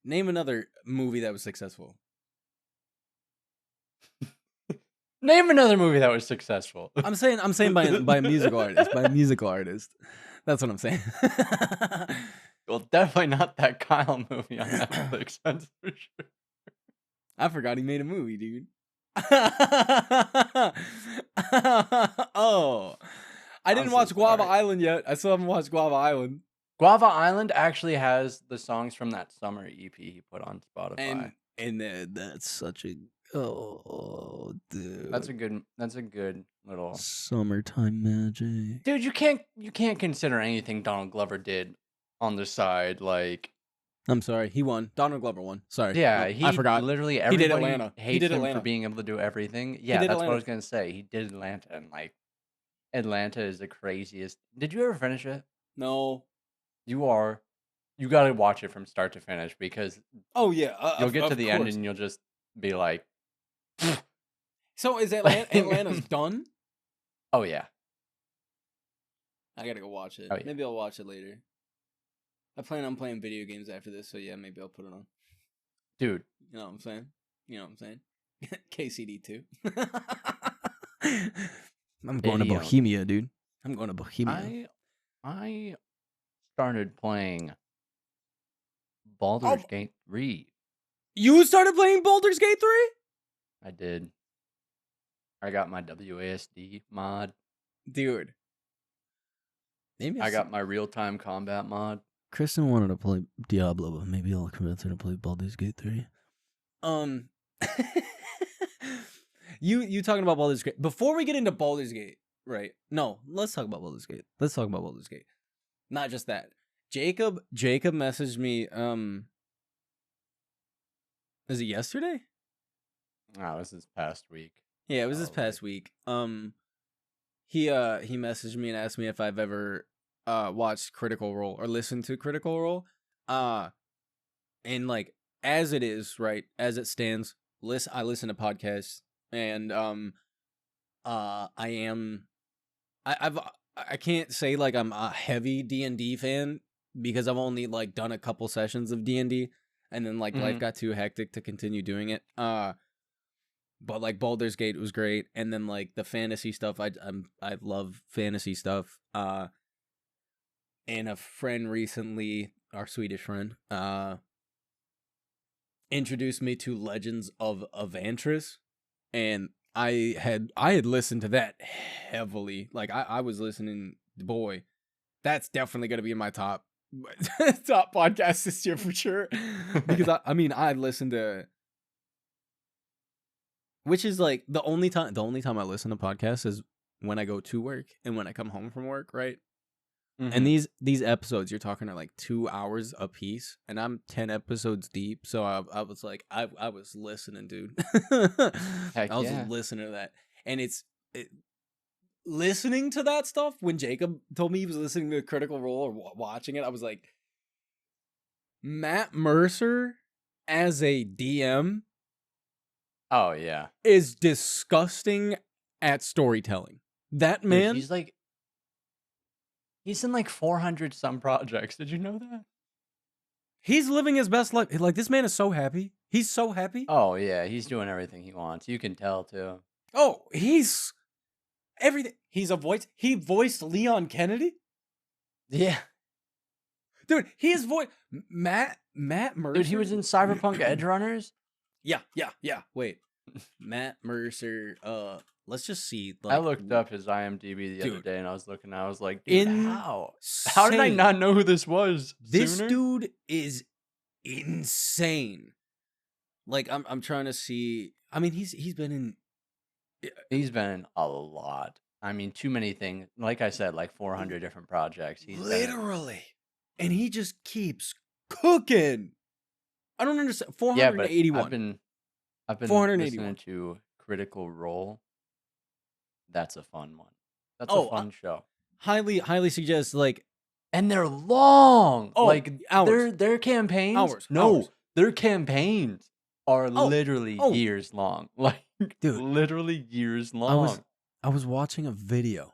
Name another movie that was successful. Name another movie that was successful. I'm saying by a musical artist. By a musical artist. That's what I'm saying. Well, definitely not that Kyle movie on Netflix. That's for sure. I forgot he made a movie, dude. Oh. I didn't I'm so watch Guava sorry. Island yet. I still haven't watched Guava Island. Guava Island actually has the songs from that summer EP he put on Spotify. And that's such a dude. That's a good little Summertime Magic. dude. You can't consider anything Donald Glover did on the side like. I'm sorry, he won. Donald Glover won. Sorry. Yeah, Nope, he I forgot. literally He did everybody Atlanta. He hates did him for Atlanta. being able to do everything. He Yeah, did that's what I Atlanta. was gonna say. He did Atlanta and like Atlanta is the craziest. Did you ever finish it? No. You gotta watch it from start to finish because Oh yeah. you'll get to of the end course. and you'll just be like, So is Atlanta's done? oh yeah. I gotta go watch it. Oh, yeah. Maybe I'll watch it later. I plan on playing video games after this, so yeah, maybe I'll put it on. Dude. You know what I'm saying? KCD 2. I'm going to Damn. Bohemia, dude. I'm going to Bohemia. I started playing Baldur's Gate 3. You started playing Baldur's Gate 3? I did. I got my WASD mod. Dude. Maybe I got my real-time combat mod. Kristen wanted to play Diablo, but maybe I'll convince her to play Baldur's Gate 3. You talking about Baldur's Gate. Before we get into Baldur's Gate, right? No, let's talk about Baldur's Gate. Not just that. Jacob messaged me, is it yesterday? Oh, this is past week. Yeah, it was this past week. He messaged me and asked me if I've ever watched Critical Role or listened to Critical Role. And like as it is, right, as it stands, I listen to podcasts and I can't say like I'm a heavy D&D fan because I've only like done a couple sessions of D&D and then like life got too hectic to continue doing it. But like Baldur's Gate was great, and then like the fantasy stuff, I love fantasy stuff. And a friend recently, our Swedish friend, introduced me to Legends of Avantris, and I had listened to that heavily. Like I was listening. Boy, that's definitely gonna be in my top top podcast this year for sure. Because I mean I listened to, which is like the only time I listen to podcasts is when I go to work and when I come home from work, right? And Mhm. these episodes you're talking are like 2 hours a piece, and I'm 10 episodes deep. So I was like, I was listening, dude. I Heck was yeah. listening to that, and listening to that stuff. When Jacob told me he was listening to Critical Role or watching it, I was like, Matt Mercer as a DM Oh yeah. is disgusting at storytelling. That Dude, man, he's in like 400 some projects. Did you know that? he's living his best life. Like this man is so happy. He's so happy. Oh yeah, he's doing everything he wants. You can tell too. Oh, he's everything. He's a voice. He voiced Leon Kennedy. Yeah. Dude, he is voice Matt Mercer. Dude, he was in Cyberpunk Edge Runners. Yeah. Wait. Matt Mercer. Let's just see. I Like, looked up his IMDb the other dude, day and I was looking, I was like, dude, how? insane. How did I not know who this was This sooner? dude is insane. Like I'm trying to see. I mean, he's been in He's been in a lot. I mean, too many things. Like I said, like 400 different projects. He's been in. literally, and he just keeps cooking. I don't understand. Yeah, but 481. I've been 481. listening to Critical Role. That's a fun one. That's a Oh, fun show. highly suggest like And they're long. Oh, Like hours. their campaigns. Hours. No, Hours. their campaigns are literally oh. years long. Like Dude, literally years long. I was watching a video.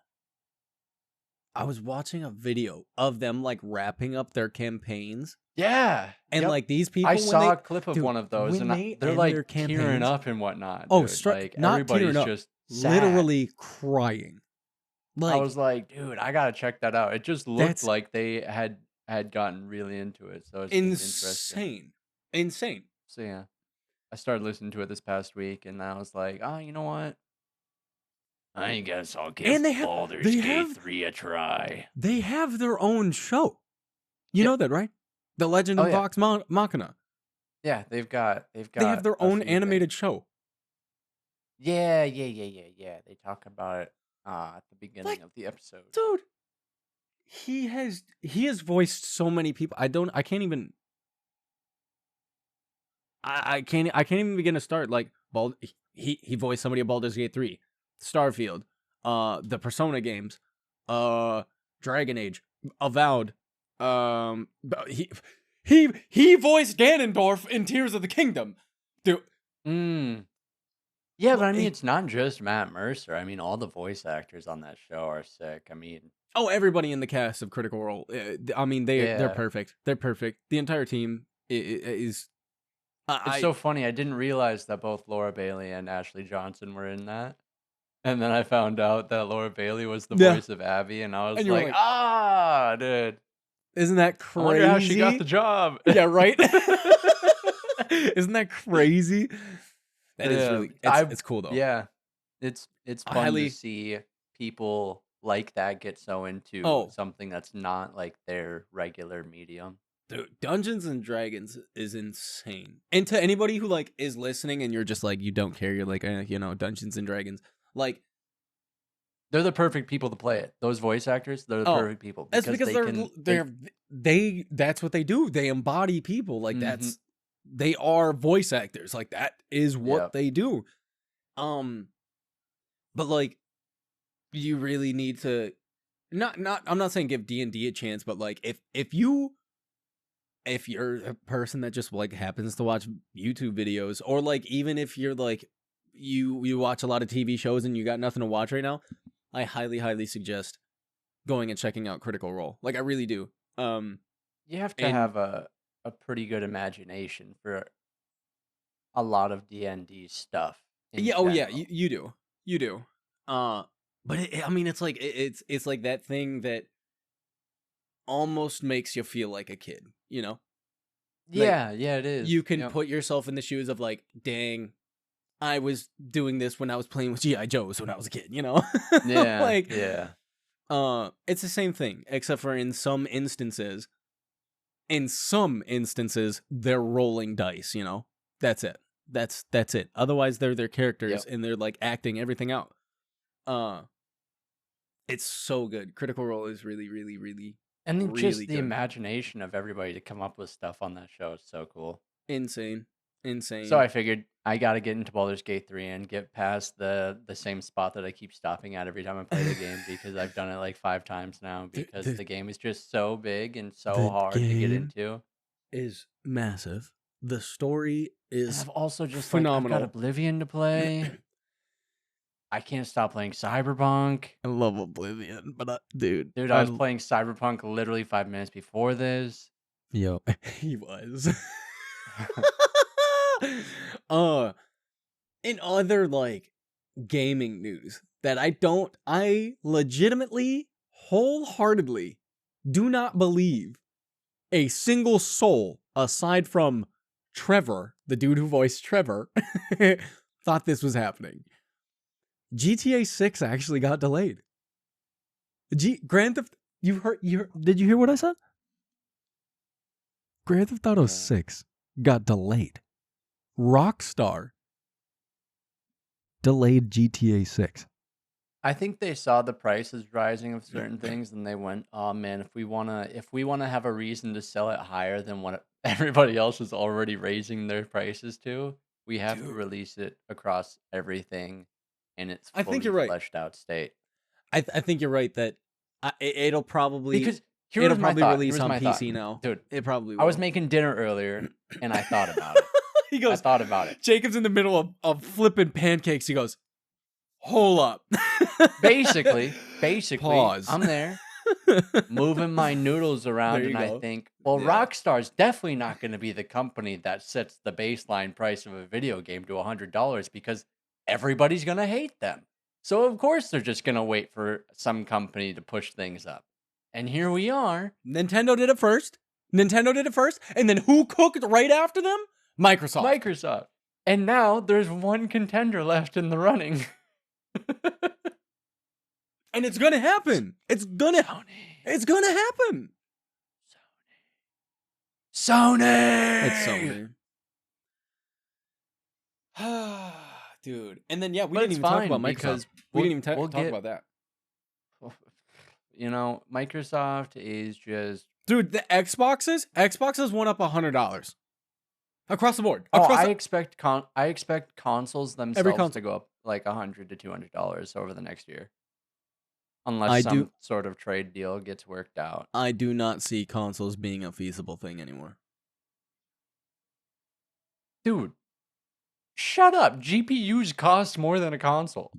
I was watching a video of them like wrapping up their campaigns. Yeah. And yep. like these people, I when saw they, a clip of dude, one of those, when and they they're end like their tearing campaigns- up and whatnot. Oh, dude. Like not everybody's tearing up, just sad. literally crying. Like I was like, dude, I gotta check that out. It just looked That's- like they had gotten really into it, so it's just interesting. insane. So yeah, I started listening to it this past week, and I was like, oh, you know what? I guess I'll give And Baldur's Gate 3 a try. They have their own show. You Yep. know that, right? The Legend of Oh, yeah. Vox Machina. Yeah, they've got. They have their a own few animated things. show. Yeah. They talk about it at the beginning of the episode. Dude, he has voiced so many people. I can't even begin to start. Like he voiced somebody at Baldur's Gate 3, Starfield, the Persona games, Dragon Age, Avowed. He voiced Ganondorf in Tears of the Kingdom. Dude. Yeah, but I mean, it's not just Matt Mercer. I mean, all the voice actors on that show are sick. I mean, everybody in the cast of Critical Role. I mean, they're perfect. They're perfect. The entire team is. It's so funny. I didn't realize that both Laura Bailey and Ashley Johnson were in that. And then I found out that Laura Bailey was the voice of Abby, and I was And you were like, like, ah, dude. Isn't that I crazy? wonder how she got the job. Yeah, right? Isn't that crazy? That is really, it's cool though. Yeah. It's fun to see people like that get so into something that's not like their regular medium. Dude, Dungeons and Dragons is insane. And to anybody who like is listening and you're just like, you don't care, you're like, Dungeons and Dragons. Like, they're the perfect people to play it. Those voice actors, they're the perfect people. That's because that's what they do. They embody people. Like they are voice actors. Like that is what they do. But like, you really need to I'm not saying give D&D a chance, but like if you're a person that just like happens to watch YouTube videos, or like even if you're like you watch a lot of TV shows and you got nothing to watch right now, I highly suggest going and checking out Critical Role. Like I really do. You have to have a pretty good imagination for a lot of D&D stuff. Yeah, oh yeah, you do. But I mean, it's like it's like that thing that almost makes you feel like a kid, you know? Yeah, yeah, it is. You can Yep. put yourself in the shoes of like, dang, I was doing this when I was playing with GI Joes when I was a kid, you know? Yeah, Like, yeah. it's the same thing, except for in some instances, they're rolling dice, you know? That's it. That's it. Otherwise, they're their characters Yep. and they're like acting everything out. It's so good. Critical Role is really, really, really, And then just really the good. imagination of everybody to come up with stuff on that show is so cool. Insane. So I figured I gotta get into Baldur's Gate 3 and get past the same spot that I keep stopping at every time I play the game because I've done it like 5 times now because the game is just so big and so the hard to get game into. is massive. The story And is I've also just phenomenal. I've got Oblivion to play. I can't stop playing Cyberpunk. I love Oblivion, but dude, I was playing Cyberpunk literally 5 minutes before this. Yo, he was. In other like gaming news that I legitimately, wholeheartedly do not believe a single soul aside from Trevor, the dude who voiced Trevor, thought this was happening. GTA 6 actually got delayed. Grand Theft, did you hear what I said? Grand Theft Auto 6 got delayed. Rockstar delayed GTA 6. I think they saw the prices rising of certain things and they went, "Oh man, if we want to have a reason to sell it higher than what everybody else is already raising their prices to, we have to release it across everything in its I think fully you're right. fleshed out state." I think you're right that it'll probably Because it'll probably release Here's on my PC thought. now. Dude, It probably will. I was making dinner earlier and I thought about it. He goes, I thought about it. Jacob's in the middle of flipping pancakes. He goes, hold up. Basically, Pause. I'm there moving my noodles around There and you I go. think, well, Yeah. Rockstar's definitely not going to be the company that sets the baseline price of a video game to $100 because everybody's going to hate them. So of course they're just going to wait for some company to push things up. And here we are. Nintendo did it first. And then who cooked right after them? Microsoft. And now there's one contender left in the running. And it's gonna happen. It's gonna happen. It's Sony. Dude. And then yeah, we But didn't it's even talk fine about Microsoft. because We we'll- didn't even we'll talk get- about that. You know, Microsoft is just... Dude, the Xboxes went up $100 across the board. I expect consoles themselves console. to go up like $100 to $200 over the next year, unless I some do- sort of trade deal gets worked out. I do not see consoles being a feasible thing anymore. Dude, shut up! GPUs cost more than a console.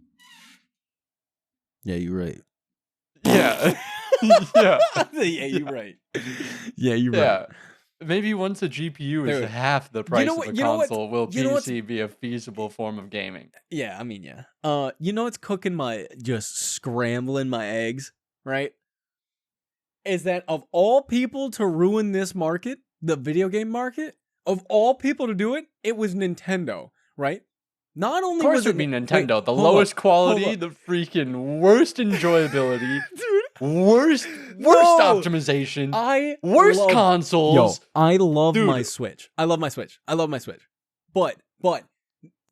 Yeah, you're right. Yeah, yeah, Yeah, you're right. Yeah, you're right. yeah. Maybe once a GPU is Dude, half the price of a you know what- console, will you know what's- PC be a feasible form of gaming? Yeah, I mean, yeah. You know what's cooking just scrambling my eggs, right? Is that of all people to ruin this market, the video game market, of all people to do it, it was Nintendo, right? Not only Of course was it would be Wait, Nintendo. The hold lowest up, quality, hold the freaking worst enjoyability, dude, worst No! optimization, worst love- consoles. I love my Dude. Switch. I love my Switch. But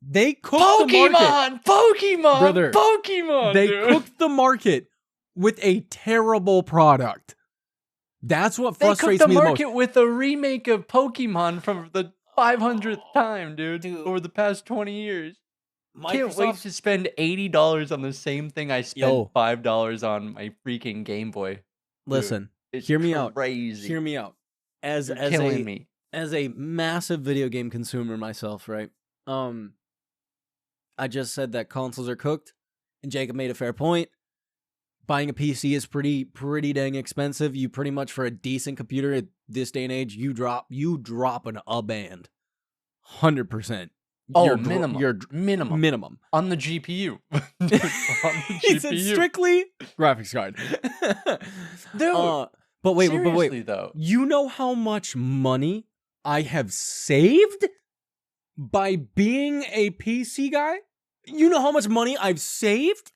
they cooked the market. Pokemon, Brother, Pokemon. They dude. cooked the market with a terrible product. That's what They cooked frustrates the me the most. market with a remake of Pokemon from the 500th time, dude, over the past 20 years. Can't wait to spend $80 on the same thing I spent Yo. $5 on my freaking Game Boy. Listen, It's hear me out. crazy. Hear me out. As You're as killing a me. as a massive video game consumer myself, right? I just said that consoles are cooked, and Jacob made a fair point. Buying a PC is pretty dang expensive. You pretty much, for a decent computer at this day and age, you drop a band, 100%. Oh, minimum. Minimum. On the GPU. On the He said GPU. strictly graphics card. Dude, but wait, seriously, though. You know how much money I have saved by being a PC guy? You know how much money I've saved?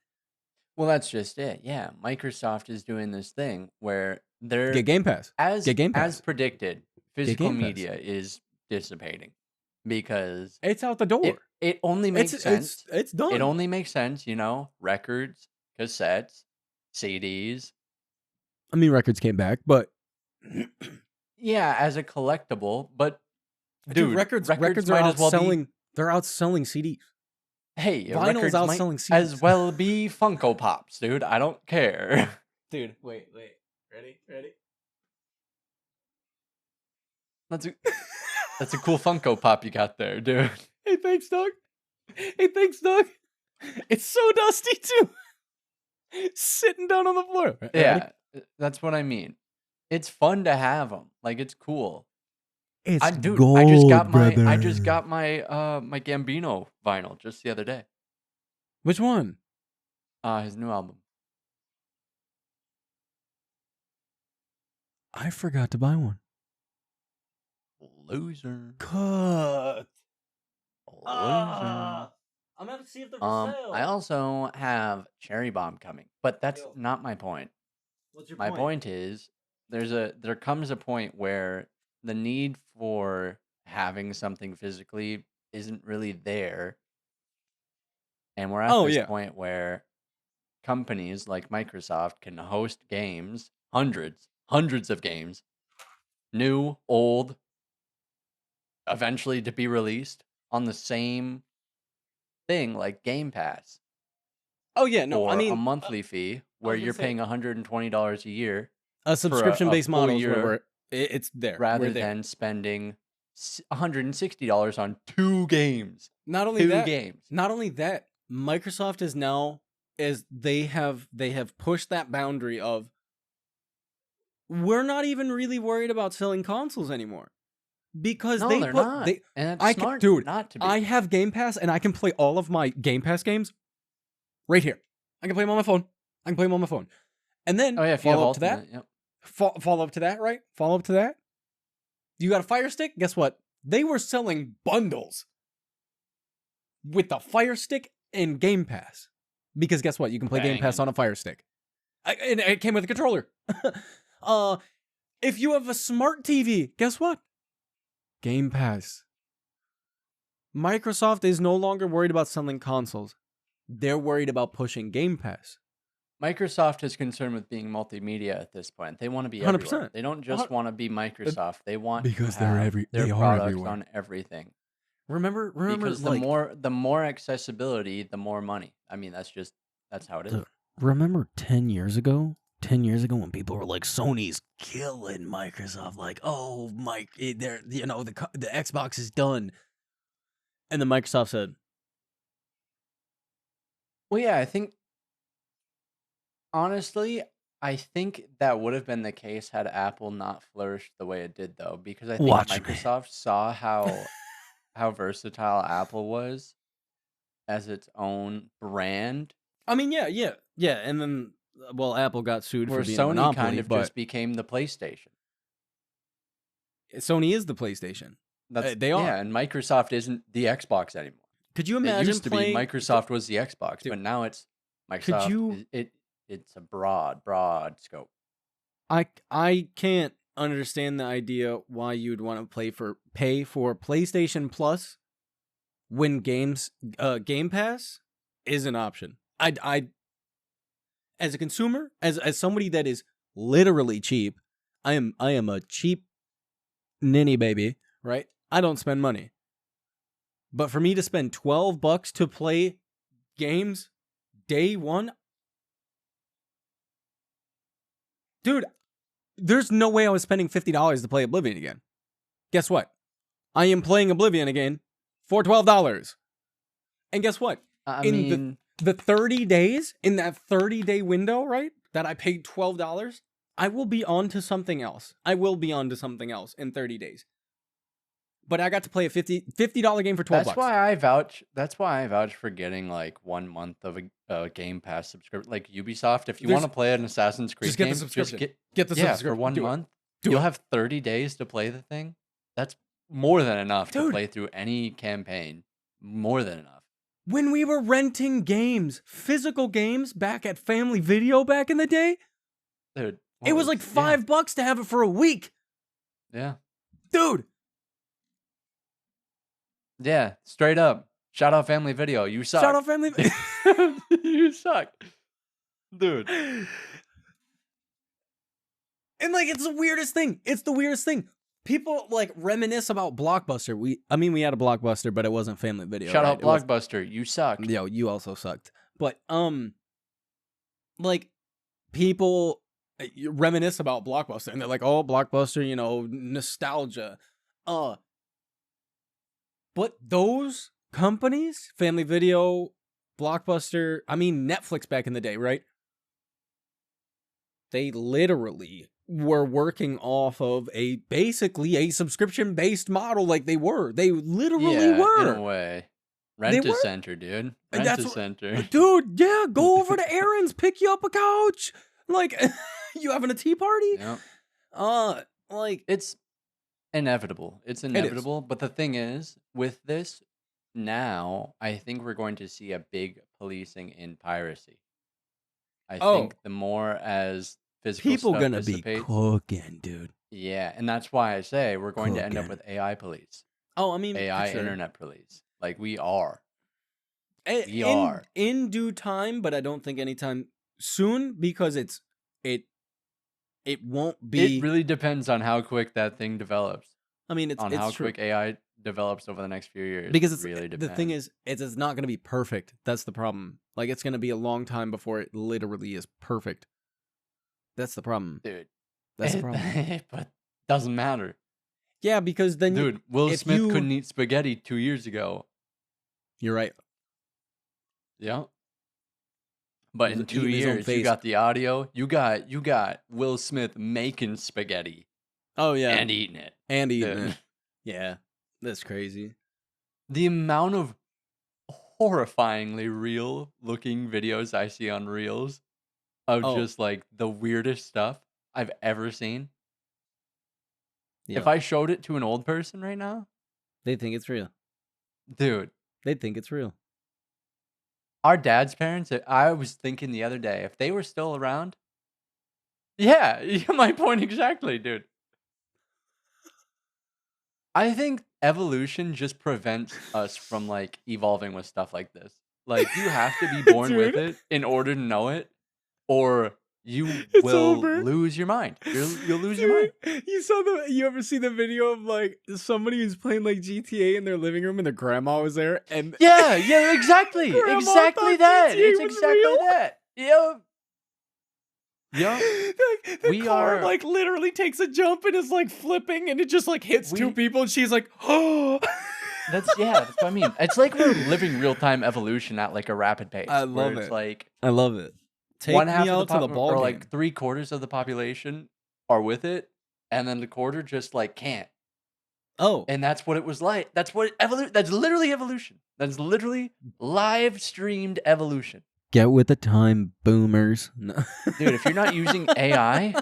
Well, that's just it. Yeah, Microsoft is doing this thing where they're Get Game Pass. Get Game as Pass. predicted, Get physical Game Pass. media is dissipating because It's out the door. it only makes sense. It's done. It only makes sense, records, cassettes, CDs. I mean, records came back, but Yeah, as a collectible, but dude, records are might as well outselling. They're outselling CDs. Hey, Vinyl's records might outselling CDs. as well be Funko Pops, dude. I don't care. Dude, wait. Ready? That's a cool Funko Pop you got there, dude. Hey, thanks, Doug. It's so dusty too. Sitting down on the floor. Yeah, that's what I mean. It's fun to have them. Like, it's cool. It's Dude, I just got my my Gambino vinyl just the other day. Which one? His new album. I forgot to buy one. Loser. Cut. Loser. I'm gonna have to see if they're for sale. I also have Cherry Bomb coming, but that's not my point. What's your My point is there comes a point where the need for having something physically isn't really there. And we're at this point where companies like Microsoft can host games, hundreds of games, new, old, eventually to be released on the same thing like Game Pass. Oh yeah, no, or I mean a monthly fee where you're paying $120 a year. A subscription-based model where it's there rather than spending $160 on 2 games. Not only that, Microsoft is now they have pushed that boundary of we're not even really worried about selling consoles anymore. Because they're not. And it's smart not to be. I have Game Pass and I can play all of my Game Pass games right here. I can play them on my phone. And then follow up to that. Yep. Follow up to that, right? Follow up to that. You got a Fire Stick? Guess what? They were selling bundles with the Fire Stick and Game Pass. Because guess what? You can play Game Pass on a Fire Stick. And it came with a controller. If you have a smart TV, guess what? Game Pass. Microsoft is no longer worried about selling consoles. They're worried about pushing Game Pass. Microsoft is concerned with being multimedia at this point. They want to be 100%. Everywhere. They don't just want to be Microsoft. They want because to have they their are products everywhere. on everything. Remember because the more accessibility, the more money. I mean, that's how it is. Remember 10 years ago? 10 years ago when people were like, Sony's killing Microsoft, like, oh, they're, the Xbox is done. And then Microsoft said, well, yeah, honestly, I think that would have been the case had Apple not flourished the way it did, though, because I think Microsoft saw how versatile Apple was as its own brand. I mean, yeah. And then, well, Apple got sued for being Sony a monopoly, kind of just became the PlayStation. Sony is the PlayStation. They are. Yeah, and Microsoft isn't the Xbox anymore. Could you imagine? It used to be Microsoft was the Xbox, but now it's Microsoft. It's a broad scope. I can't understand the idea why you'd want to pay for PlayStation Plus when Game Pass is an option. I as a consumer, as somebody that is literally cheap, I am a cheap ninny baby, right? I don't spend money. But for me to spend $12 to play games day one, dude, there's no way I was spending $50 to play Oblivion again. Guess what? I am playing Oblivion again for $12. And guess what? The 30 days, in that 30-day window, right, that I paid $12, I will be on to something else. In 30 days. But I got to play a $50 game for $12. That's why I vouch for getting like 1 month of a Game Pass subscription. Like Ubisoft, if you want to play an Assassin's Creed game, get the subscription for 1 month. You'll have 30 days to play the thing. That's more than enough to Dude. play through any campaign. More than enough. When we were renting games, physical games back at Family Video back in the day, Dude, it was like $5 to have it for a week. Yeah. Dude. Yeah, straight up. Shout out Family Video. You suck. Shout out Family Video. You suck. Dude. And like, it's the weirdest thing. It's the weirdest thing. People like reminisce about Blockbuster. We had a Blockbuster, but it wasn't Family Video. Shout out Blockbuster. You suck. Yo, you also sucked. But like people reminisce about Blockbuster, and they're like, "Oh, Blockbuster, you know, nostalgia." But those companies, Family Video, Blockbuster, Netflix back in the day, right? They literally were working off of basically a subscription-based model. Like they literally were. In a way. Rent-a-center, dude. Rent-a-center. Dude, yeah, go over to Aaron's, pick you up a couch. Like, you having a tea party? Yep. Like, it's inevitable. It's inevitable. But the thing is, with this, now, I think we're going to see a big policing in piracy. I think the more as physical people stuff gonna be dissipates, cooking, dude. Yeah, and that's why I say we're going to end up with AI police. AI internet police. Like we are. In due time, but I don't think anytime soon, because it won't be. It really depends on how quick that thing develops. It's how true. quick AI develops over the next few years. Because it's really the thing is, it's not going to be perfect. That's the problem. Like, it's going to be a long time before it literally is perfect. That's the problem, dude. That's the problem. But doesn't matter. Yeah, because then, dude, Will Smith couldn't eat spaghetti 2 years ago. You're right. Yeah. But in 2 years, you got the audio. You got Will Smith making spaghetti. Oh yeah, and eating it. Yeah, that's crazy. The amount of horrifyingly real looking videos I see on Reels of just like the weirdest stuff I've ever seen. Yeah. If I showed it to an old person right now, they'd think it's real. Dude, they'd think it's real. Our dad's parents, I was thinking the other day, if they were still around, yeah, my point exactly, dude. I think evolution just prevents us from like evolving with stuff like this. Like you have to be born with it in order to know it, or you will lose your mind. You'll lose your mind. You ever see the video of like somebody who's playing like GTA in their living room and their grandma was there? And yeah, exactly. Exactly that. It's exactly that. Yep. Yeah, the car like literally takes a jump and is like flipping, and it just like hits two people, and she's like, "Oh." That's what I mean. It's like we're living real time evolution at like a rapid pace. I love it. It's like I love it. Take one half me out to the ball or game. like 3/4 of the population are with it, and then the quarter just like can't. Oh, and that's what it was like. That's what That's literally evolution. That's literally live streamed evolution. Get with the time, boomers. No. Dude, if you're not using AI,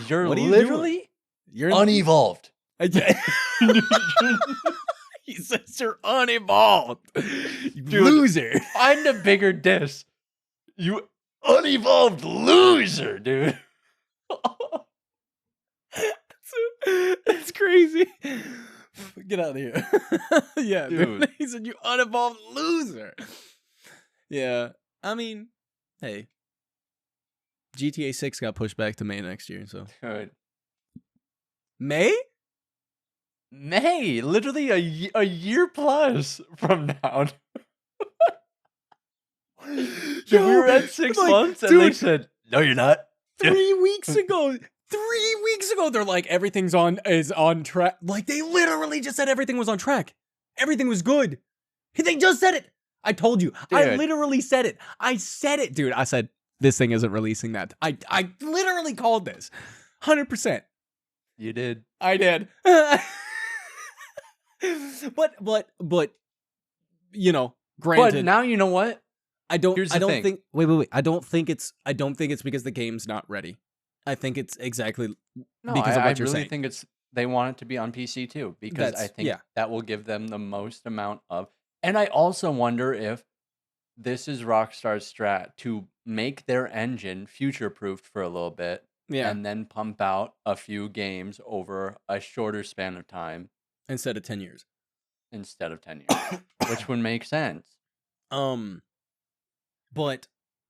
you're literally unevolved. He says you're unevolved. Dude, loser. Find a bigger diss. You unevolved loser, dude. That's crazy. Get out of here. Yeah, dude. He said you unevolved loser. Yeah. I mean, hey, GTA 6 got pushed back to May next year, so. Good. May? May, literally a year plus from now. Yo, we were at 6 months, and they said, "No, you're not." 3 weeks ago. 3 weeks ago, they're like, everything's on track. Like, they literally just said everything was on track. Everything was good. They just said it. I told you. Dude. I literally said it. I said it, dude. I said, this thing isn't releasing that. I literally called this. 100%. You did. I did. But, you know, granted. But now you know what? I don't think. Wait. I don't think it's because the game's not ready. I think it's exactly because of what you're saying. I really think it's they want it to be on PC too, because I think Yeah. that will give them the most amount of. And I also wonder if this is Rockstar's strat to make their engine future-proofed for a little bit Yeah. and then pump out a few games over a shorter span of time Instead of 10 years. instead of 10 years, which would make sense. But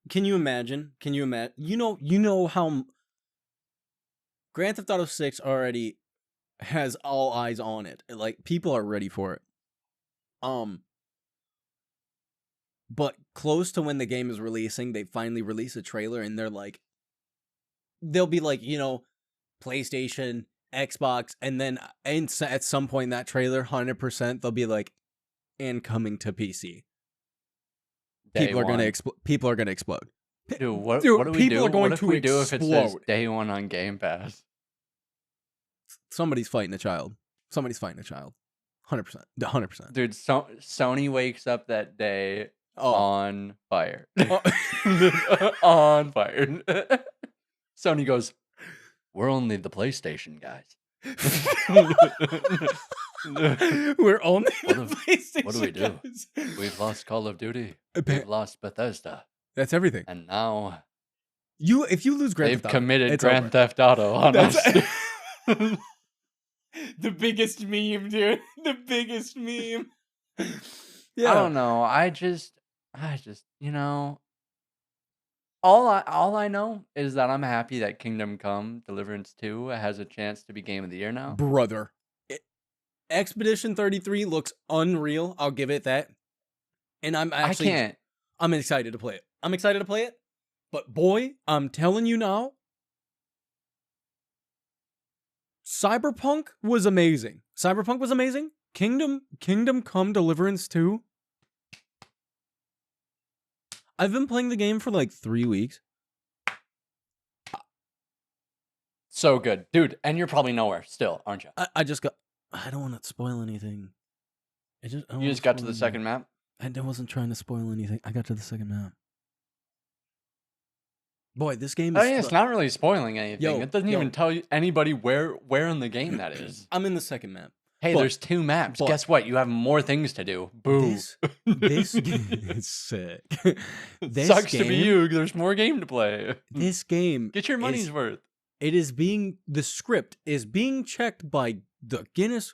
can you imagine? You know how Grand Theft Auto 6 already has all eyes on it. Like, people are ready for it. But close to when the game is releasing, they finally release a trailer and they'll be like, PlayStation, Xbox, and then at some point in that trailer, 100%, they'll be like, and coming to PC. People are gonna explode. Dude, what Dude, do we people do? are going What if to we do if it says explode. day one on Game Pass? Somebody's fighting a child. 100%. 100%. Dude, Sony wakes up that day on fire. On fire. Sony goes, we're only the PlayStation guys. We're only the PlayStation What do we do? guys. We've lost Call of Duty. We've lost Bethesda. That's everything. And now if you lose Grand they've Theft Auto, committed it's Grand over. Theft Auto on us. The biggest meme, dude. The biggest meme. Yeah. I don't know. I just, all I know is that I'm happy that Kingdom Come Deliverance 2 has a chance to be Game of the Year now. Brother. Expedition 33 looks unreal. I'll give it that. And I'm excited to play it. But boy, I'm telling you now, Cyberpunk was amazing. Kingdom Come Deliverance 2. I've been playing the game for like 3 weeks. So good. Dude, and you're probably nowhere still, aren't you? I don't want to spoil anything. You just got to the second map? I wasn't trying to spoil anything. I got to the second map. Boy, this game is... it's not really spoiling anything. It doesn't even tell you anybody where in the game that is. I'm in the second map. Hey, there's 2 maps. Guess what? You have more things to do. Boo. This is sick. Sucks to be you. There's more game to play. This game... Get your money's worth. The script is being checked by the Guinness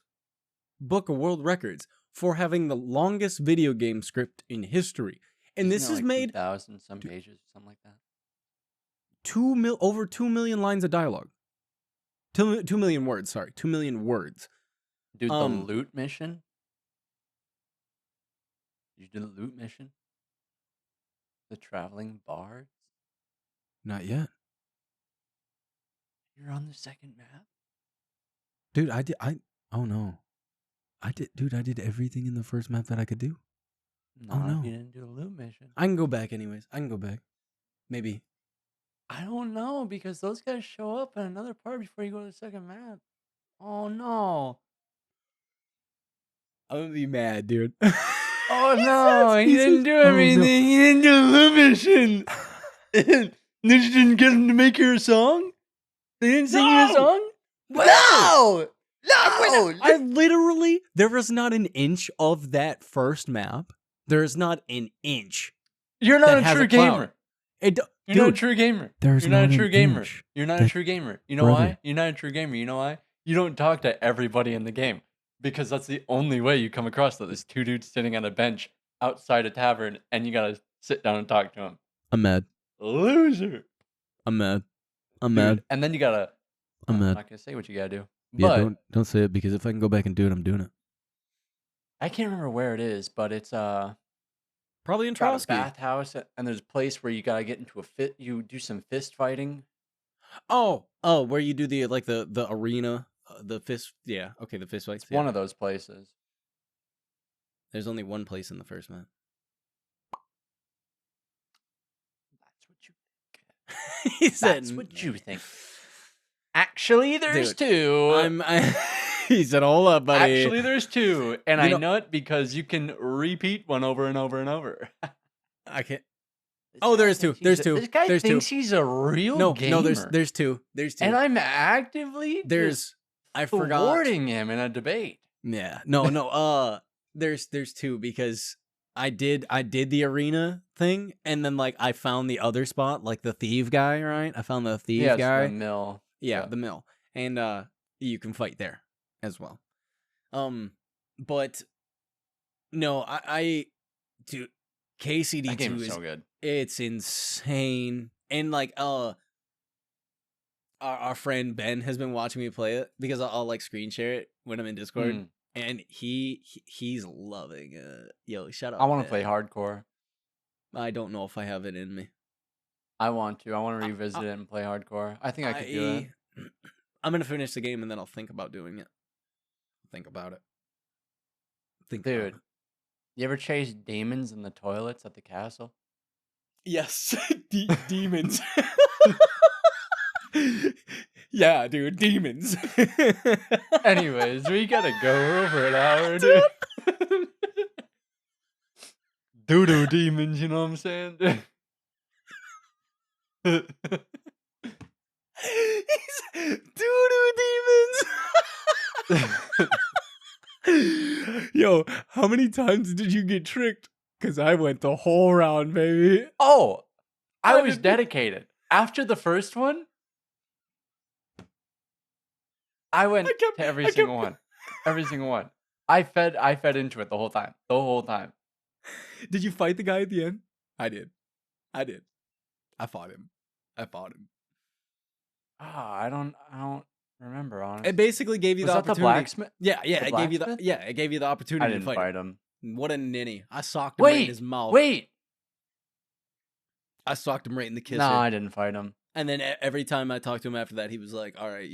Book of World Records for having the longest video game script in history. And this is made 2,000 some pages, something like that. Over 2 million lines of dialogue. 2 million words, sorry. 2 million words. Dude, the loot mission? Did you do the loot mission? The traveling bards? Not yet. You're on the second map? Dude, oh no. I did everything in the first map that I could do. No, you didn't do the loot mission. I can go back anyways. Maybe. I don't know, because those guys show up in another part before you go to the second map. Oh no. I'm gonna be mad, dude. Oh no, he didn't do everything. No. He didn't do the loot mission. Then you didn't get him to make your song? They didn't sing you a song? No! I literally, there is not an inch of that first map. There is not an inch. You're not a true gamer. You're not a true gamer. You're not a true gamer. You're not a true gamer. You know why? You're not a true gamer. You know why? You don't talk to everybody in the game. Because that's the only way you come across that. There's 2 dudes sitting on a bench outside a tavern, and you gotta sit down and talk to them. I'm mad. Loser. I'm mad. Dude, and then you gotta... I'm mad. I'm not gonna say what you gotta do. Yeah, But don't say it, because if I can go back and do it, I'm doing it. I can't remember where it is, but it's probably in got a Trotsky. bathhouse, and there's a place where you gotta get into a fit. You do some fist fighting. Oh, where you do the arena, the fist. Yeah, okay, the fist fights. It's one of those places. There's only one place in the first map. That's what you think. He said, "That's what you think." Actually, there's 2. He said, "Hold up, buddy." Actually, there's 2, and I know it because you can repeat one over and over and over. I can't. Oh, there's 2. There's 2. This guy there's thinks 2. he's a real gamer. No, there's 2. There's 2. And I'm actively there's I forgot. Awarding him in a debate. Yeah. No. There's two because I did the arena thing, and then like I found the other spot, like the thief guy, right? I found the thief Yes, guy. the mill. Yeah, the mill. And you can fight there as well. But no, I dude, KCD2 That game is is so good. it's insane. And like our friend Ben has been watching me play it because I'll like screen share it when I'm in Discord. And he's loving it. Yo, shut up. I want to Ben. play hardcore. I don't know if I have it in me. I want to. I want to revisit it and play hardcore. I think I could do it. I'm gonna finish the game and then I'll think about doing it. Think about it. Dude, you ever chase demons in the toilets at the castle? Yes, demons. Yeah, dude, demons. Anyways, we gotta go over an hour, dude. Doo-doo demons, you know what I'm saying? He's doo-doo demons. Yo, how many times did you get tricked? Because I went the whole round, baby. Oh, I was dedicated. After the first one, I went to every single one. Every single one. I fed into it the whole time. The whole time. Did you fight the guy at the end? I did. I fought him. I don't remember, honestly. It basically gave you Was the that opportunity. the blacksmith? Yeah, The it gave you the opportunity I didn't to fight him. What a ninny. I socked him right in his mouth. Wait. I socked him right in the kisser. No, I didn't fight him. And then every time I talked to him after that, he was like, all right,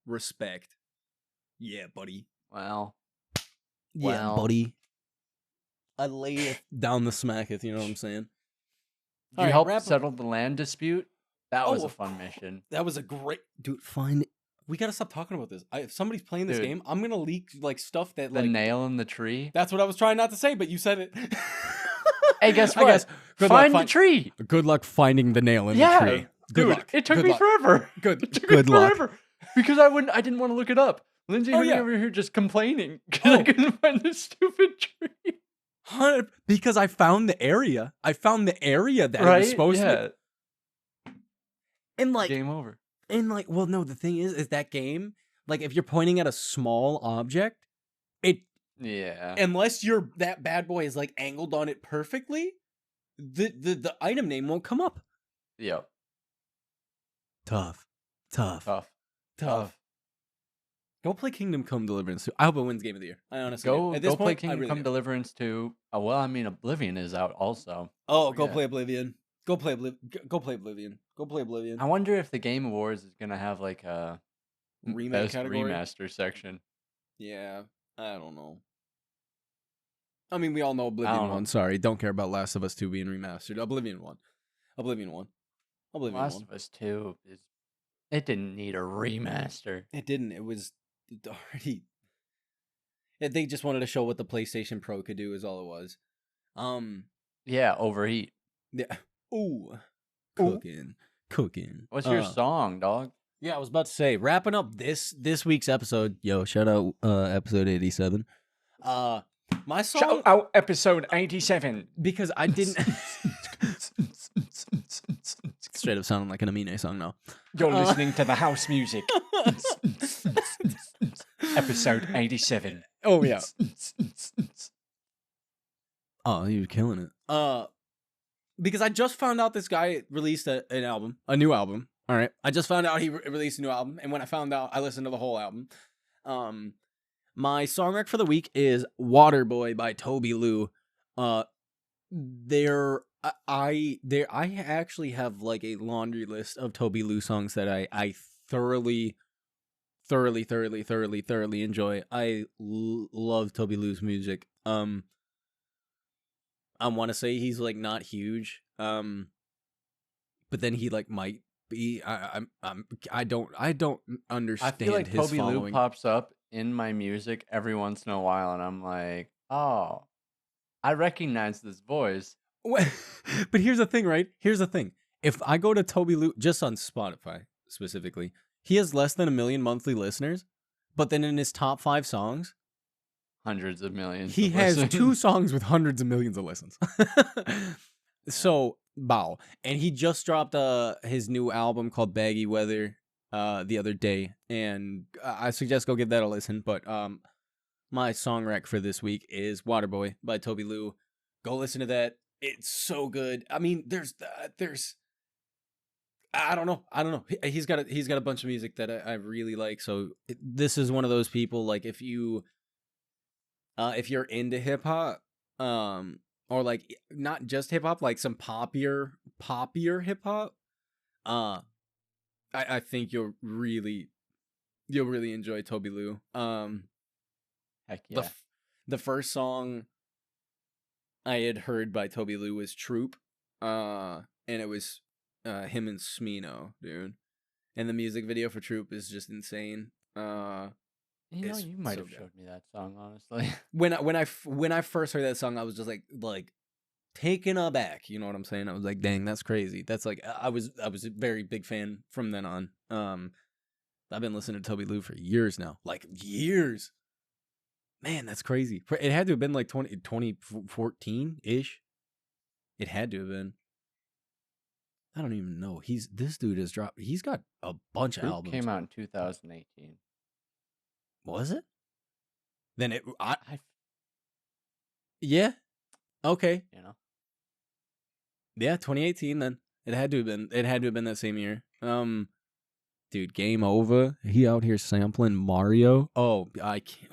respect. Yeah, buddy. Well. Yeah, buddy. I lay it down the smacketh, you know what I'm saying? Did you help settle the land dispute? That was a fun mission. That was a great... Dude, we gotta stop talking about this. If somebody's playing this game, I'm gonna leak like stuff that the nail in the tree. That's what I was trying not to say, but you said it. Hey, guess what? Find the tree. Good luck finding the nail in the tree. Good luck. It took me forever. Good luck. Because I didn't want to look it up. Lindsay over here just complaining because I couldn't find this stupid tree. Because I found the area. That it was supposed to be. And like game over. And like, well, no, the thing is that game, like if you're pointing at a small object, unless that bad boy is like angled on it perfectly, the item name won't come up. Yep. Tough. Go play Kingdom Come Deliverance 2. I hope it wins Game of the Year. I honestly go At this play point, Kingdom Come Deliverance 2. Well, I mean, Oblivion is out also. Oh, go play Oblivion. Go play Oblivion. I wonder if the Game Awards is gonna have like a remake category, remaster section. Yeah, I don't know. I mean, we all know Oblivion 1. Sorry, don't care about Last of Us 2 being remastered. Oblivion 1. Last of Us 2 it didn't need a remaster. It didn't. It was already. They just wanted to show what the PlayStation Pro could do. Is all it was. Yeah, overheat. Yeah. Ooh. Cooking. What's your song, dog? Yeah, I was about to say, wrapping up this week's episode. Yo, shout out episode 87. My song. Shout out episode 87 because I didn't. Straight up sounding like an Amine song now. You're listening to the house music. Episode 87. Oh yeah. Oh, he was killing it. Because I just found out this guy released a new album. All right, I just found out he released a new album, and when I found out, I listened to the whole album. My song rec for the week is "Waterboy" by Toby Lou. I actually have like a laundry list of Toby Lou songs that I thoroughly enjoy. I love Toby Lou's music. I want to say he's like not huge, but then he like might be. I don't understand. I feel like his Toby following. Lou pops up in my music every once in a while, and I'm like, oh, I recognize this voice. But here's the thing, right? Here's the thing. If I go to Toby Lou just on Spotify specifically, he has less than 1 million monthly listeners, But then in his top 5 songs, Hundreds of millions. he of has listens. 2 songs with hundreds of millions of listens. So, wow. And he just dropped his new album called Baggy Weather the other day, and I suggest go give that a listen. But my song rec for this week is Waterboy by Toby Lou. Go listen to that. It's so good. I mean, there's I don't know. He's got a bunch of music that I really like. So this is one of those people, like, if you're into hip hop, or like not just hip hop, like some poppier hip hop, I think you'll really enjoy Toby Lou. Heck yeah. The first song I had heard by Toby Lou was Troop, and it was him and Smino, dude. And the music video for Troop is just insane. You might have showed me that song, honestly. When I first heard that song, I was just like taken aback. You know what I'm saying? I was like, dang, that's crazy. That's like I was a very big fan from then on. I've been listening to Toby Lou for years now, like years. Man, that's crazy. It had to have been like 2014 ish. It had to have been. I don't even know. This dude has dropped. He's got a bunch of albums. Came out in 2018. Was it? Then yeah. Okay. Yeah, 2018 then. It had to have been that same year. Dude, Game Over. He out here sampling Mario. Oh, I can't.